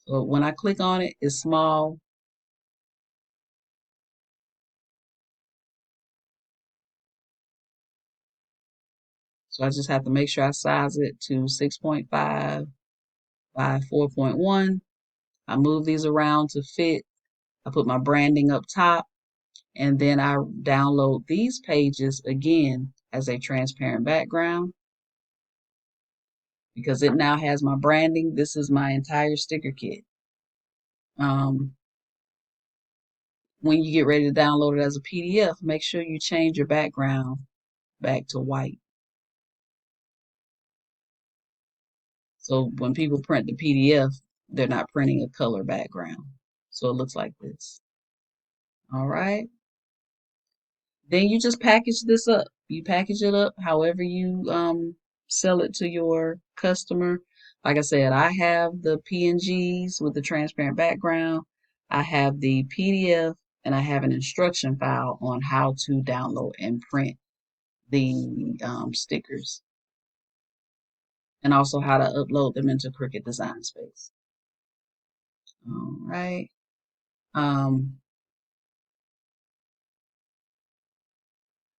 So when I click on it, it's small. So I just have to make sure I size it to 6.5 by 4.1. I move these around to fit. I put my branding up top, and then I download these pages again as a transparent background because it now has my branding. This is my entire sticker kit. Um, when you get ready to download it as a PDF, make sure you change your background back to white. So when people print the PDF, they're not printing a color background. So it looks like this. All right. Then you just package this up. You package it up however you sell it to your customer. Like I said, I have the PNGs with the transparent background. I have the PDF, and I have an instruction file on how to download and print the stickers, and also how to upload them into Cricut Design Space. All right. Um,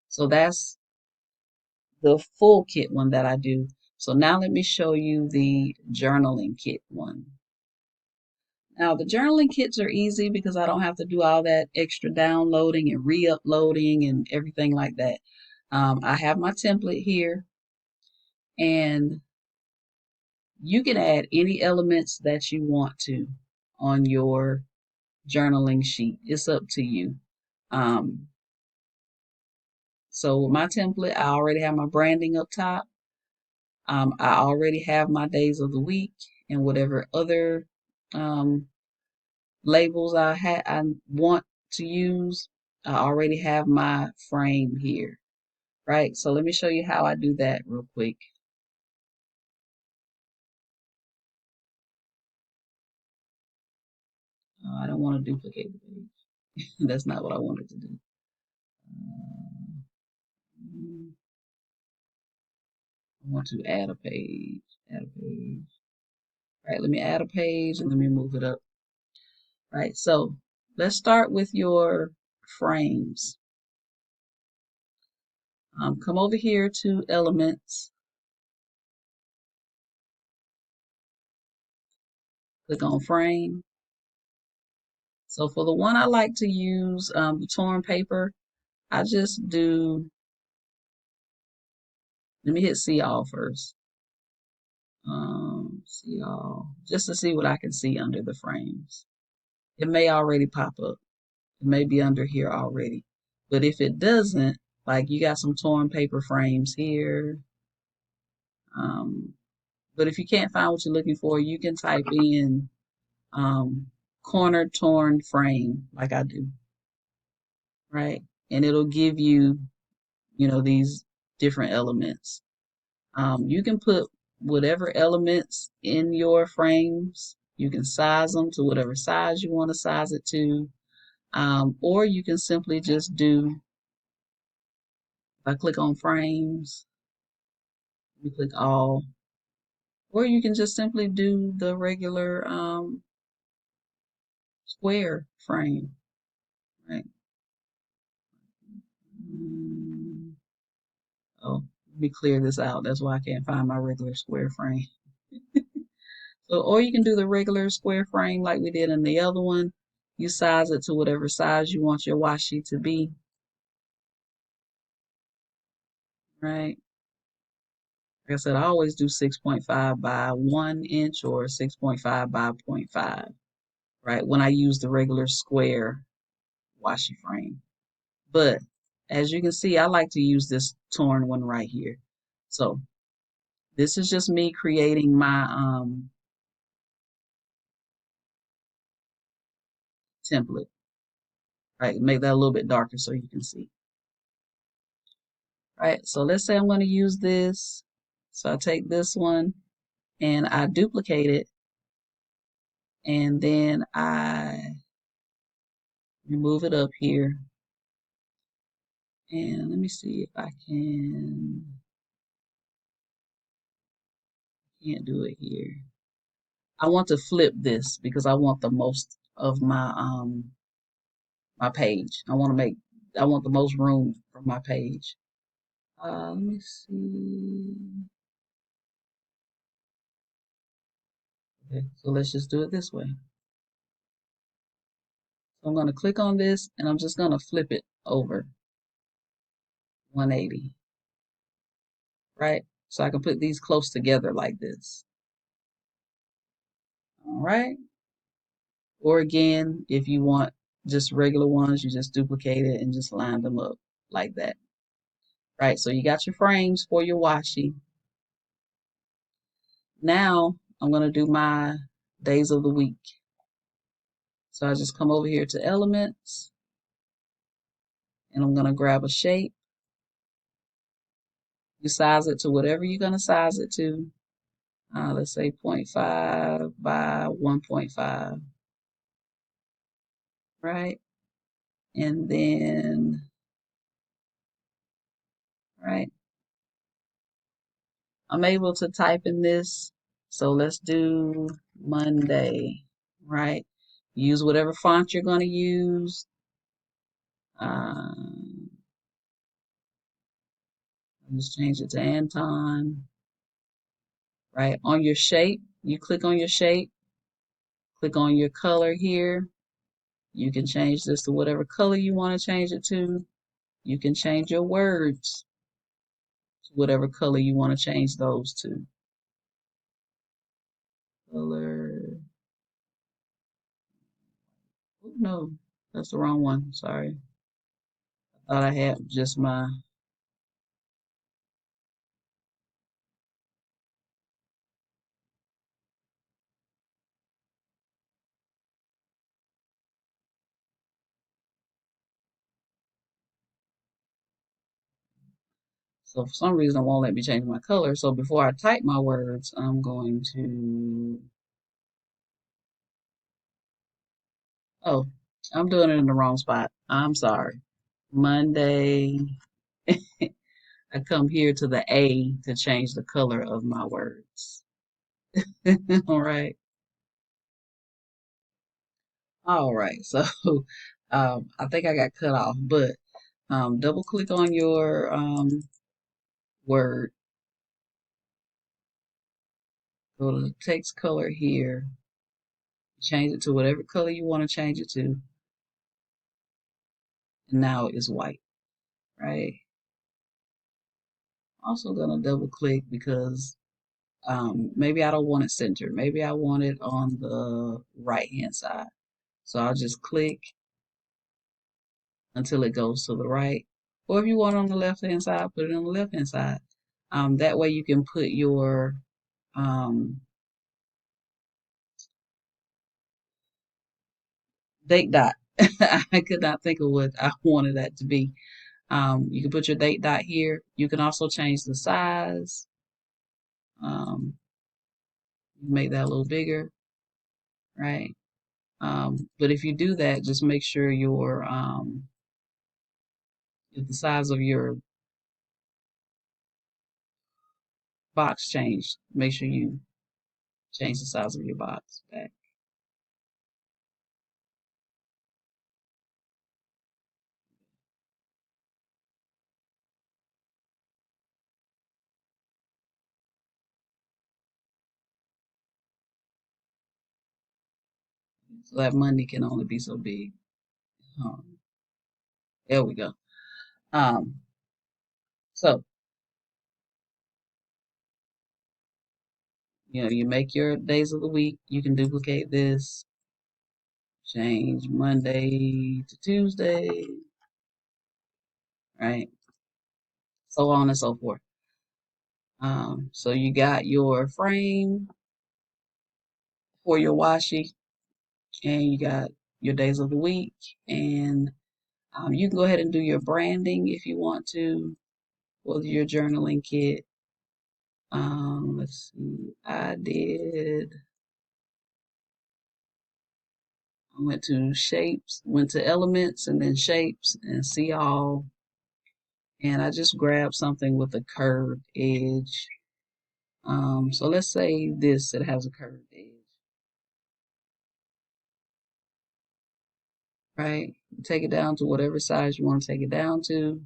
so that's the full kit one that I do. So now let me show you the journaling kit one. Now the journaling kits are easy because I don't have to do all that extra downloading and re-uploading and everything like that. I have my template here, and you can add any elements that you want to on your journaling sheet. It's up to you. Um, so with my template, I already have my branding up top. I already have my days of the week and whatever other um, labels I want to use. I already have my frame here, right? So let me show you how I do that real quick. I don't want to duplicate the page. That's not what I wanted to do. I want to add a page. Add a page. All right, let me add a page and let me move it up right? So let's start with your frames. Come over here to Elements, click on Frame. So for the one I like to use, the torn paper, I just do, let me hit See All first. See All, just to see what I can see under the frames. It may already pop up. It may be under here already. But if it doesn't, like you got some torn paper frames here. But if you can't find what you're looking for, you can type in corner torn frame like I do, right? And it'll give you, these different elements. You can put whatever elements in your frames. You can size them to whatever size you want to size it to. Or you can simply just do, if I click on frames, you click all, or you can just simply do the regular square frame, right? Oh, let me clear this out. That's why I can't find my regular square frame. So, or you can do the regular square frame like we did in the other one. You size it to whatever size you want your washi to be, right? Like I said, I always do 6.5 by 1 inch or 6.5 by 0.5, right? When I use the regular square washi frame. But as you can see, I like to use this torn one right here. So this is just me creating my template, right? Make that a little bit darker so you can see. Right, so let's say I'm going to use this. So I take this one and I duplicate it, and then I remove it up here. And let me see if I can't do it here. I want to flip this because I want the most of my page. I want the most room for my page. Let me see. Okay, so let's just do it this way. So I'm going to click on this and I'm just going to flip it over 180, right? So I can put these close together like this. All right. Or again, if you want just regular ones, you just duplicate it and just line them up like that. Right. So you got your frames for your washi. Now I'm going to do my days of the week. So I just come over here to Elements and I'm going to grab a shape. You size it to whatever you're going to size it to. Let's say 0.5 by 1.5, right? And then, right, I'm able to type in this. So let's do Monday, right? Use whatever font you're going to use. Just change it to Anton, right? On your shape, you click on your shape, click on your color here. You can change this to whatever color you want to change it to. You can change your words to whatever color you want to change those to. Color. Oh, no, that's the wrong one. Sorry. I thought I had just my. So for some reason, it won't let me change my color. So before I type my words, I'm going to. Oh, I'm doing it in the wrong spot. I'm sorry. Monday. I come here to the A to change the color of my words. All right. All right, so I think I got cut off, but double click on your word, go to the text color here, change it to whatever color you want to change it to, and now it's white, right? Also gonna double click because maybe I don't want it centered. Maybe I want it on the right hand side. So I'll just click until it goes to the right. Or if you want it on the left hand side, put it on the left hand side. That way you can put your um, date dot. I could not think of what I wanted that to be. You can put your date dot here. You can also change the size. Make that a little bigger, right? But if you do that, just make sure if the size of your box changed, make sure you change the size of your box back. So that money can only be so big. Um, there we go. Um, so, you make your days of the week. You can duplicate this, change Monday to Tuesday, right? So on and so forth. So you got your frame for your washi, and you got your days of the week, and you can go ahead and do your branding if you want to, with your journaling kit. Let's see, I went to shapes, went to elements and then shapes and see all. And I just grabbed something with a curved edge. So let's say this, it has a curved edge, right? Take it down to whatever size you want to take it down to.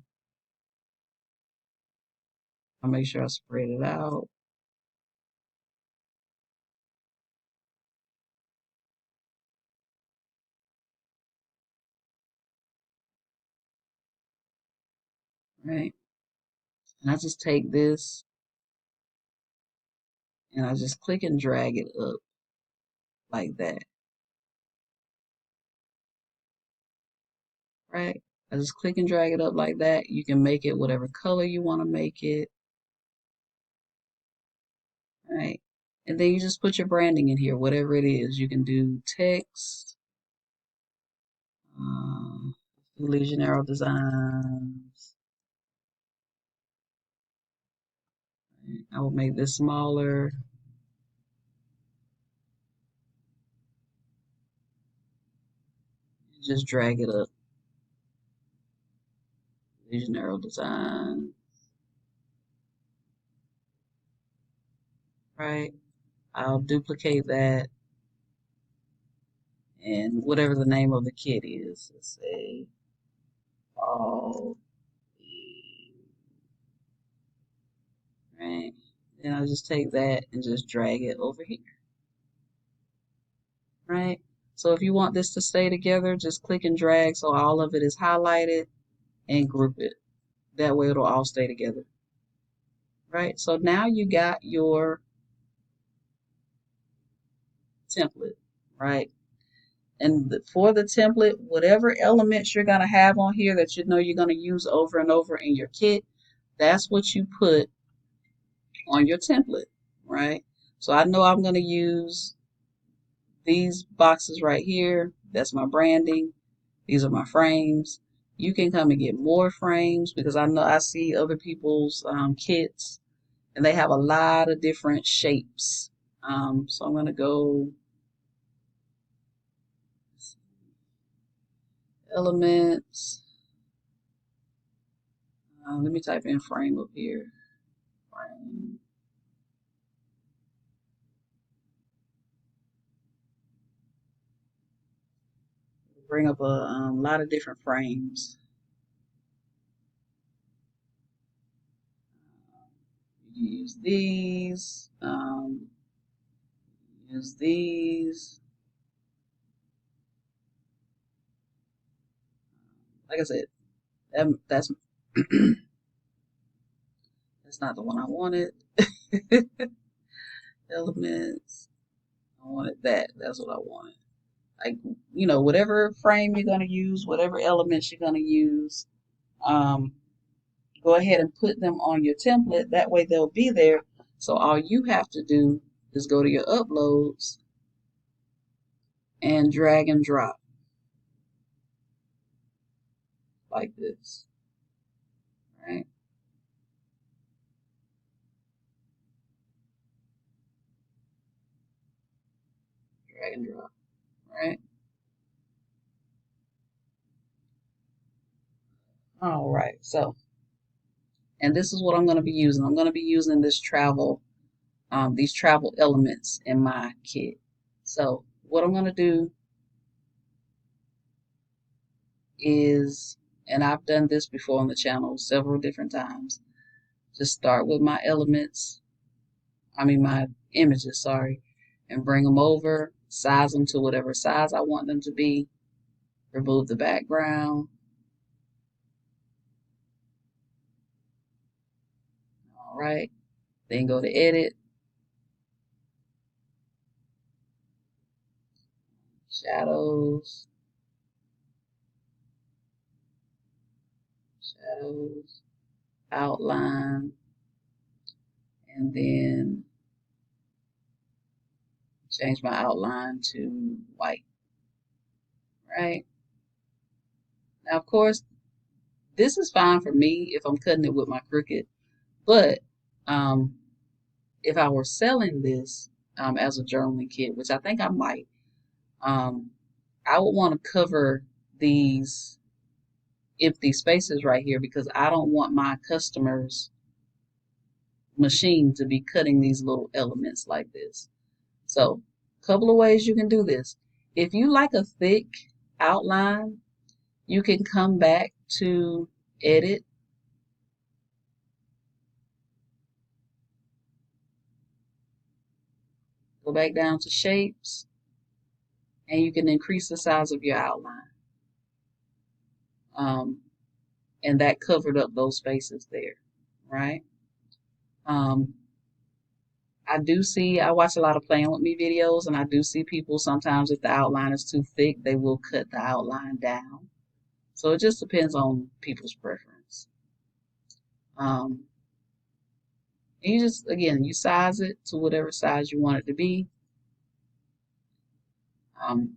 I'll make sure I spread it out, right? And I just take this and I just click and drag it up like that, right? I just click and drag it up like that. You can make it whatever color you want to make it, right? And then you just put your branding in here, whatever it is. You can do text, um, Legionnaire Designs. I will make this smaller. Just drag it up. Legionnaire Design, right? I'll duplicate that and whatever the name of the kit is. Let's say all, right? Then I'll just take that and just drag it over here, right? So if you want this to stay together, just click and drag so all of it is highlighted and group it. That way it'll all stay together, right? So now you got your template, right? And for the template, whatever elements you're going to have on here that you know you're going to use over and over in your kit, that's what you put on your template, right? So I know I'm going to use these boxes right here. That's my branding. These are my frames. You can come and get more frames because I know I see other people's kits and they have a lot of different shapes. So I'm going to go elements. Let me type in frame up here. Frame. bring up a lot of different frames. Use these. Use these. Like I said, that's that's not the one I wanted. Elements. I wanted that. That's what I wanted. Like, you know, whatever frame you're going to use, whatever elements you're going to use, um, go ahead and put them on your template. That way they'll be there. So all you have to do is go to your uploads and drag and drop like this, right? Drag and drop, right? All right, so, and this is what I'm going to be using. I'm going to be using this these travel elements in my kit. So what I'm going to do is, and I've done this before on the channel several different times, just start with my elements, my images, sorry, and bring them over, size them to whatever size I want them to be, remove the background. All right, then go to edit, shadows, outline, and then change my outline to white, right? Now, of course, this is fine for me if I'm cutting it with my Cricut, but um, if I were selling this as a journaling kit, which I think I might, um, I would want to cover these empty spaces right here because I don't want my customers' machine to be cutting these little elements like this. So, a couple of ways you can do this. If you like a thick outline, you can come back to edit, go back down to shapes, and you can increase the size of your outline. And that covered up those spaces there, right? Um, I watch a lot of playing with me videos, and I do see people sometimes if the outline is too thick, they will cut the outline down. So it just depends on people's preference. Um, and you just, again, you size it to whatever size you want it to be. Um,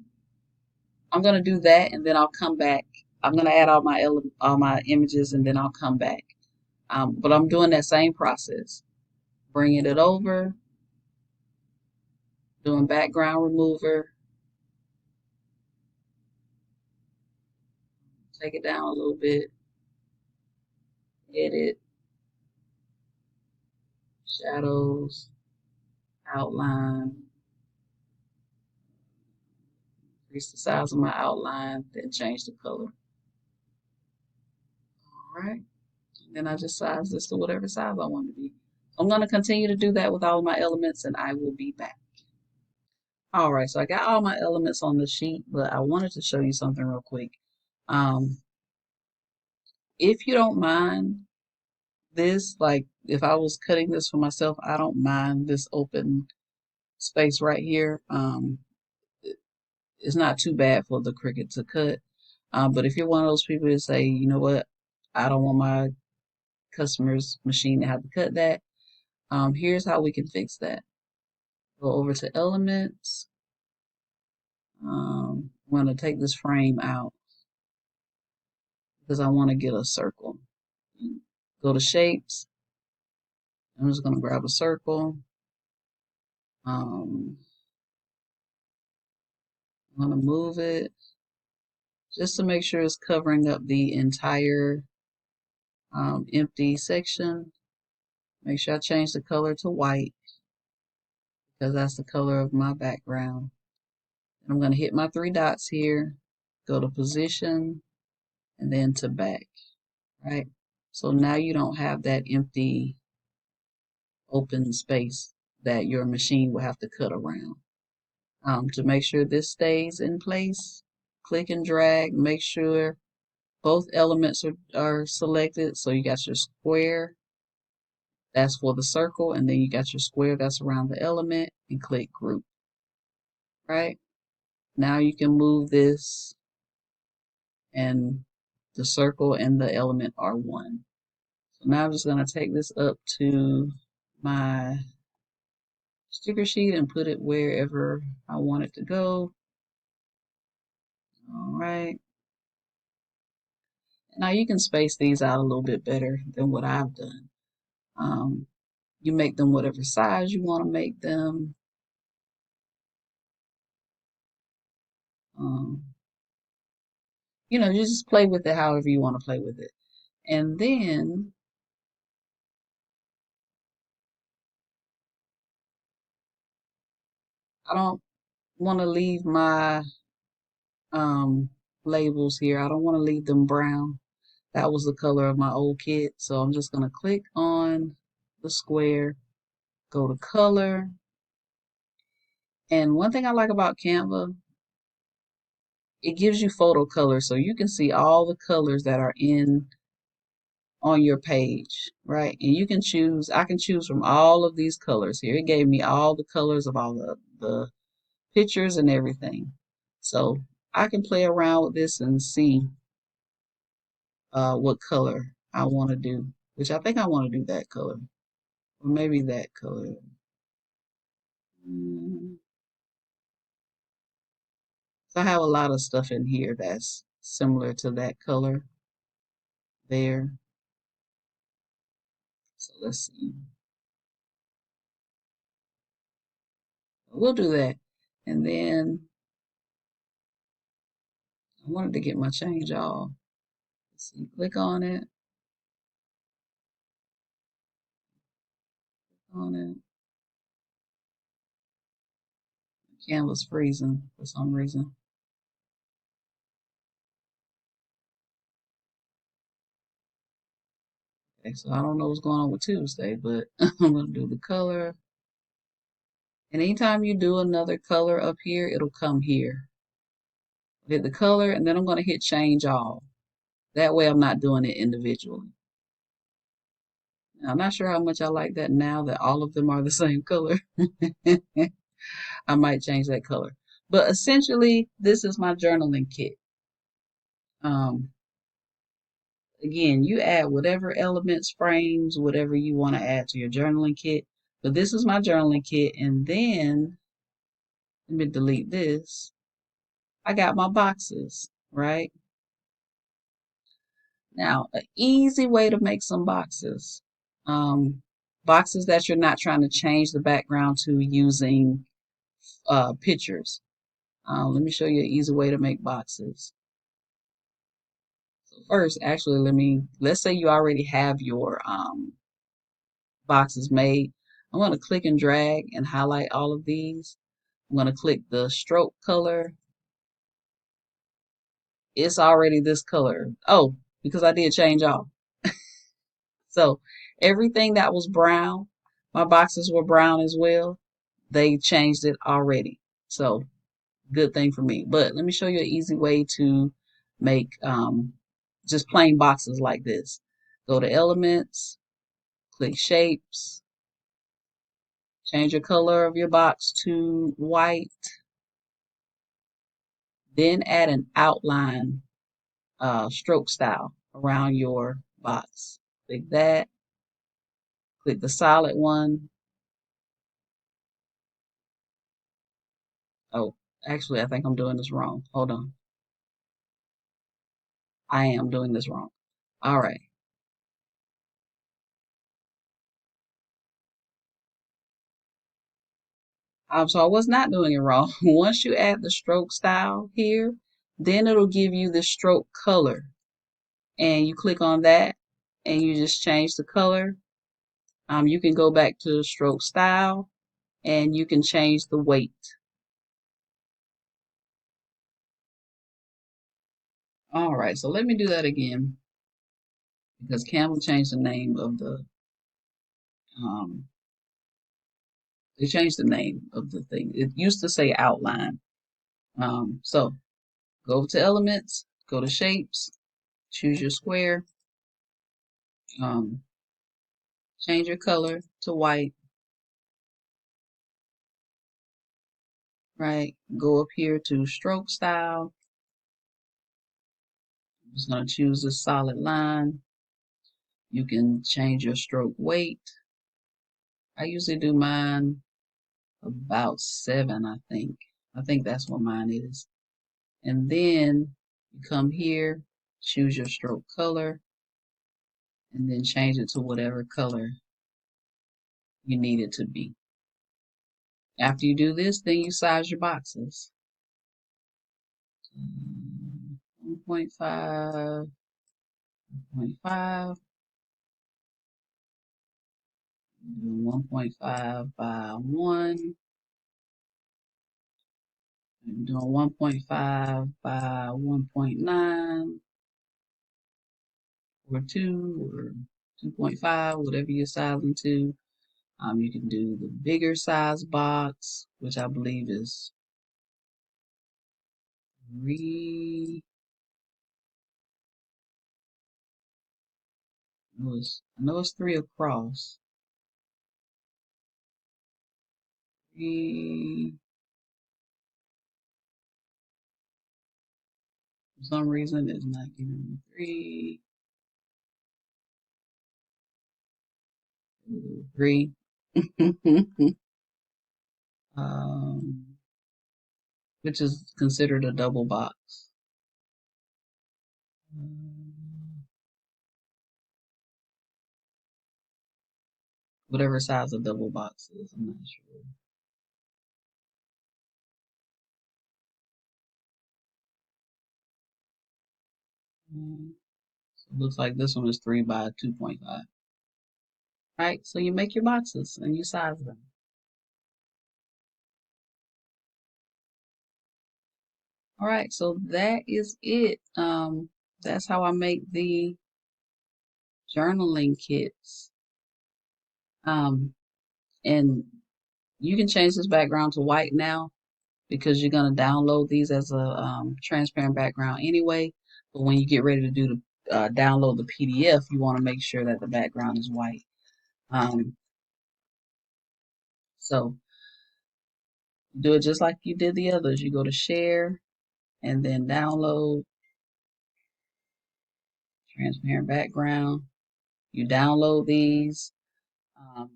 I'm going to do that, and then I'll come back. I'm going to add all my images, and then I'll come back. But I'm doing that same process, bringing it over, doing background remover, take it down a little bit, edit, shadows, outline, increase the size of my outline, then change the color. All right. Then I just size this to whatever size I want it to be. I'm going to continue to do that with all of my elements, and I will be back. All right, so I got all my elements on the sheet, but I wanted to show you something real quick. Um, if you don't mind this, like if I was cutting this for myself, I don't mind this open space right here. It's not too bad for the Cricut to cut. But if you're one of those people that say, you know what, I don't want my customer's machine to have to cut that, here's how we can fix that. Go over to elements. I'm going to take this frame out because I want to get a circle. Go to shapes. I'm just going to grab a circle. I'm going to move it just to make sure it's covering up the entire empty section. Make sure I change the color to white because that's the color of my background. I'm going to hit my three dots here, go to position, and then to back, right? So now you don't have that empty open space that your machine will have to cut around. To make sure this stays in place, click and drag, make sure both elements are selected. So you got your square, that's for the circle, and then you got your square that's around the element, and click group, right? Now you can move this, and the circle and the element are one. So now I'm just going to take this up to my sticker sheet and put it wherever I want it to go. All right. Now you can space these out a little bit better than what I've done. You make them whatever size you want to make them. Um, you know, you just play with it however you want to play with it. And then I don't want to leave my um, labels here. I don't want to leave them brown. That was the color of my old kit. So I'm just going to click on the square, go to color. And one thing I like about Canva, it gives you photo color. So you can see all the colors that are in on your page, right? And you can choose, I can choose from all of these colors here. It gave me all the colors of all the pictures and everything. So I can play around with this and see what color I want to do, which I think I want to do that color, or maybe that color. Mm. So I have a lot of stuff in here that's similar to that color there. So let's see. We'll do that. And then I wanted to get my change off. Let's see, click on it, on it. Canva's freezing for some reason. Okay, so I don't know what's going on with Tuesday, but I'm gonna do the color. And anytime you do another color up here, it'll come here. Hit the color, and then I'm gonna hit change all. That way I'm not doing it individually. Now, I'm not sure how much I like that now that all of them are the same color. I might change that color. But essentially, this is my journaling kit. Um, Again, you add whatever elements, frames, whatever you want to add to your journaling kit. But this is my journaling kit. And then, let me delete this. I got my boxes, right? Now, an easy way to make some boxes. Boxes that you're not trying to change the background to using pictures. Let me show you an easy way to make boxes. So first, actually, let's say you already have your boxes made. I'm going to click and drag and highlight all of these. I'm going to click the stroke color. It's already this color. Oh, because I did change all. So everything that was brown, my boxes were brown as well. They changed it already. So good thing for me. But let me show you an easy way to make just plain boxes like this. Go to elements, click shapes, change your color of your box to white, then add an outline stroke style around your box. Click that, click the solid one. Oh, actually, I think I'm doing this wrong. Hold on. I am doing this wrong. All right. So I was not doing it wrong. Once you add the stroke style here, then it'll give you the stroke color. And you click on that and you just change the color. You can go back to stroke style and you can change the weight. All right, so let me do that again because Canva changed the name of um, they changed the name of the thing. It used to say outline. So go over to elements, go to shapes, choose your square, um, change your color to white, right? Go up here to stroke style. I'm just going to choose a solid line. You can change your stroke weight. I usually do mine about 7, I think. I think that's what mine is. And then you come here, choose your stroke color, and then change it to whatever color you need it to be. After you do this, then you size your boxes. 1.5, 1.5, 1.5 by 1. I'm doing 1.5 by 1.9 or 2 or 2.5, whatever you're sizing to. You can do the bigger size box, which I believe is 3. I know it's 3 across. 3. For some reason, it's not giving me 3. 3. um, which is considered a double box. Whatever size a double box is, I'm not sure. So it looks like this one is 3 by 2.5. Right, so you make your boxes and you size them. All right, so that is it. That's how I make the journaling kits. Um, and you can change this background to white now because you're gonna download these as a transparent background anyway. But when you get ready to do the download the PDF, you want to make sure that the background is white. Um, so do it just like you did the others. You go to share and then download transparent background. You download these, um,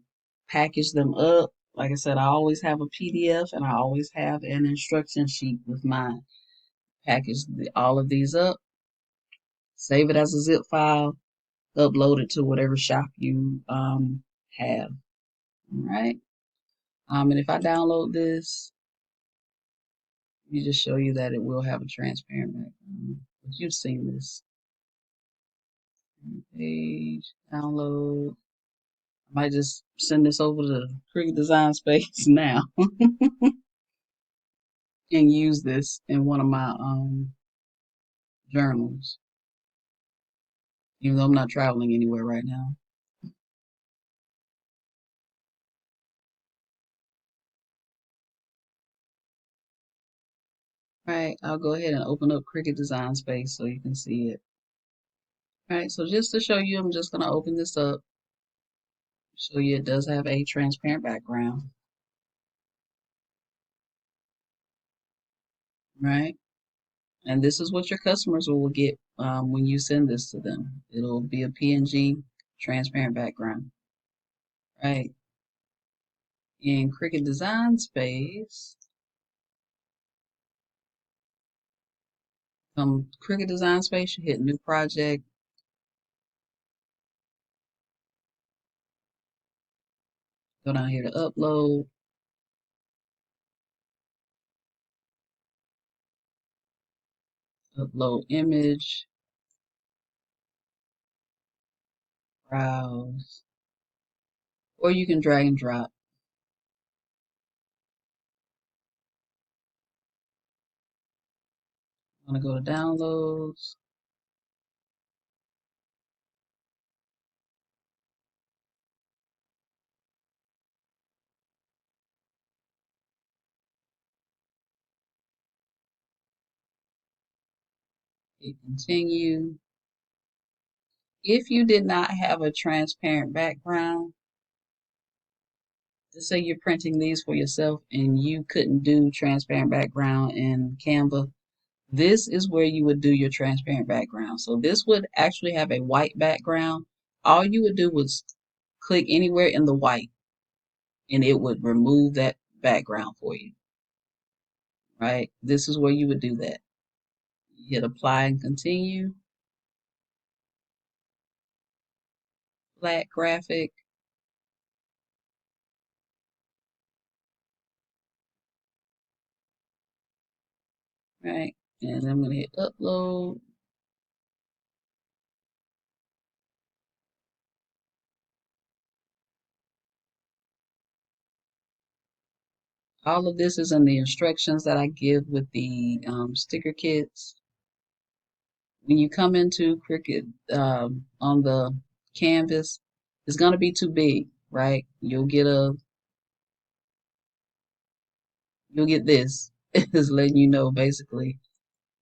package them up. Like I said, I always have a PDF and I always have an instruction sheet with mine. Package all of these up, save it as a zip file, upload it to whatever shop you have. All right. And if I download this, let me just show you that it will have a transparent background. But you've seen this. Page, download. I might just send this over to Cricut Design Space now and use this in one of my journals, even though I'm not traveling anywhere right now. All right, I'll go ahead and open up Cricut Design Space so you can see it. All right, so just to show you, I'm just gonna open this up, show you it does have a transparent background, right? And this is what your customers will get when you send this to them. It'll be a PNG transparent background, right? In Cricut Design Space, Cricut Design Space, you hit New Project, go down here to Upload, Upload Image, Browse, or you can drag and drop. I'm gonna go to Downloads, Hit continue. If you did not have a transparent background, let's say you're printing these for yourself and you couldn't do transparent background in Canva, this is where you would do your transparent background. So this would actually have a white background. All you would do was click anywhere in the white and it would remove that background for you, right? This is where you would do that. You hit apply and continue. Flat graphic. Right? And I'm going to hit upload. All of this is in the instructions that I give with the sticker kits. When you come into Cricut on the canvas, it's going to be too big, right? You'll get this. It's letting you know basically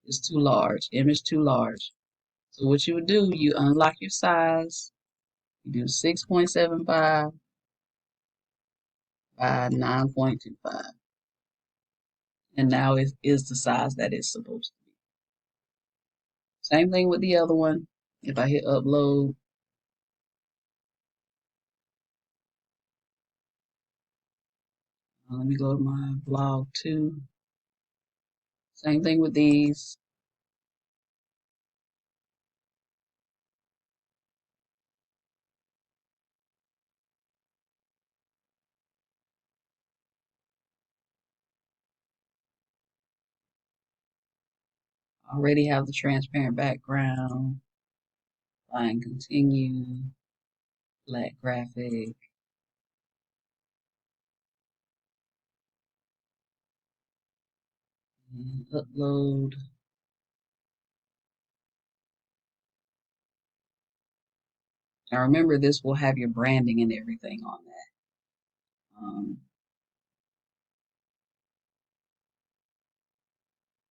it's too large, image too large. So what you would do, you unlock your size, you do 6.75 by 9.25. And now it is the size that it's supposed to be. Same thing with the other one. If I hit upload, let me go to my blog too. Same thing with these. I already have the transparent background. Line continue, black graphic, and upload. Now remember, this will have your branding and everything on that.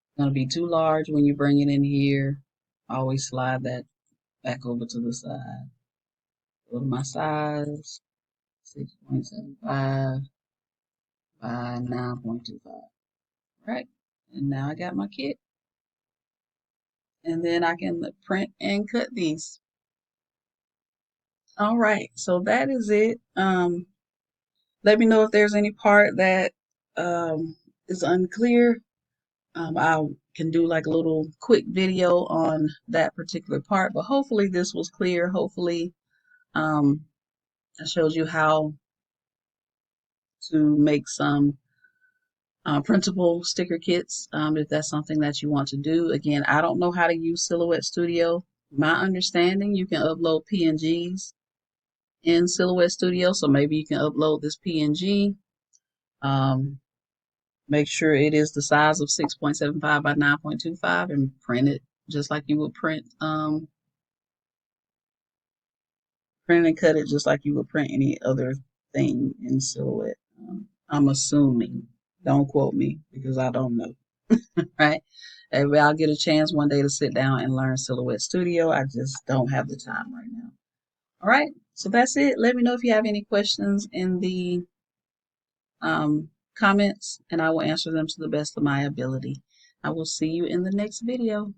It's going to be too large when you bring it in here. Always slide that back over to the side. Go to my size, 6.75 by 9.25. Right, and now I got my kit. And then I can print and cut these. All right, so that is it. Let me know if there's any part that is unclear. I can do like a little quick video on that particular part, but hopefully this was clear. Hopefully I showed you how to make some printable sticker kits if that's something that you want to do. Again, I don't know how to use Silhouette Studio. My understanding, you can upload PNGs in Silhouette Studio, so maybe you can upload this PNG. Make sure it is the size of 6.75 by 9.25 and print it just like you would print and cut it just like you would print any other thing in Silhouette. I'm assuming. Don't quote me because I don't know. Right? Maybe I'll get a chance one day to sit down and learn Silhouette Studio. I just don't have the time right now. All right. So that's it. Let me know if you have any questions in the comments, and I will answer them to the best of my ability. I will see you in the next video.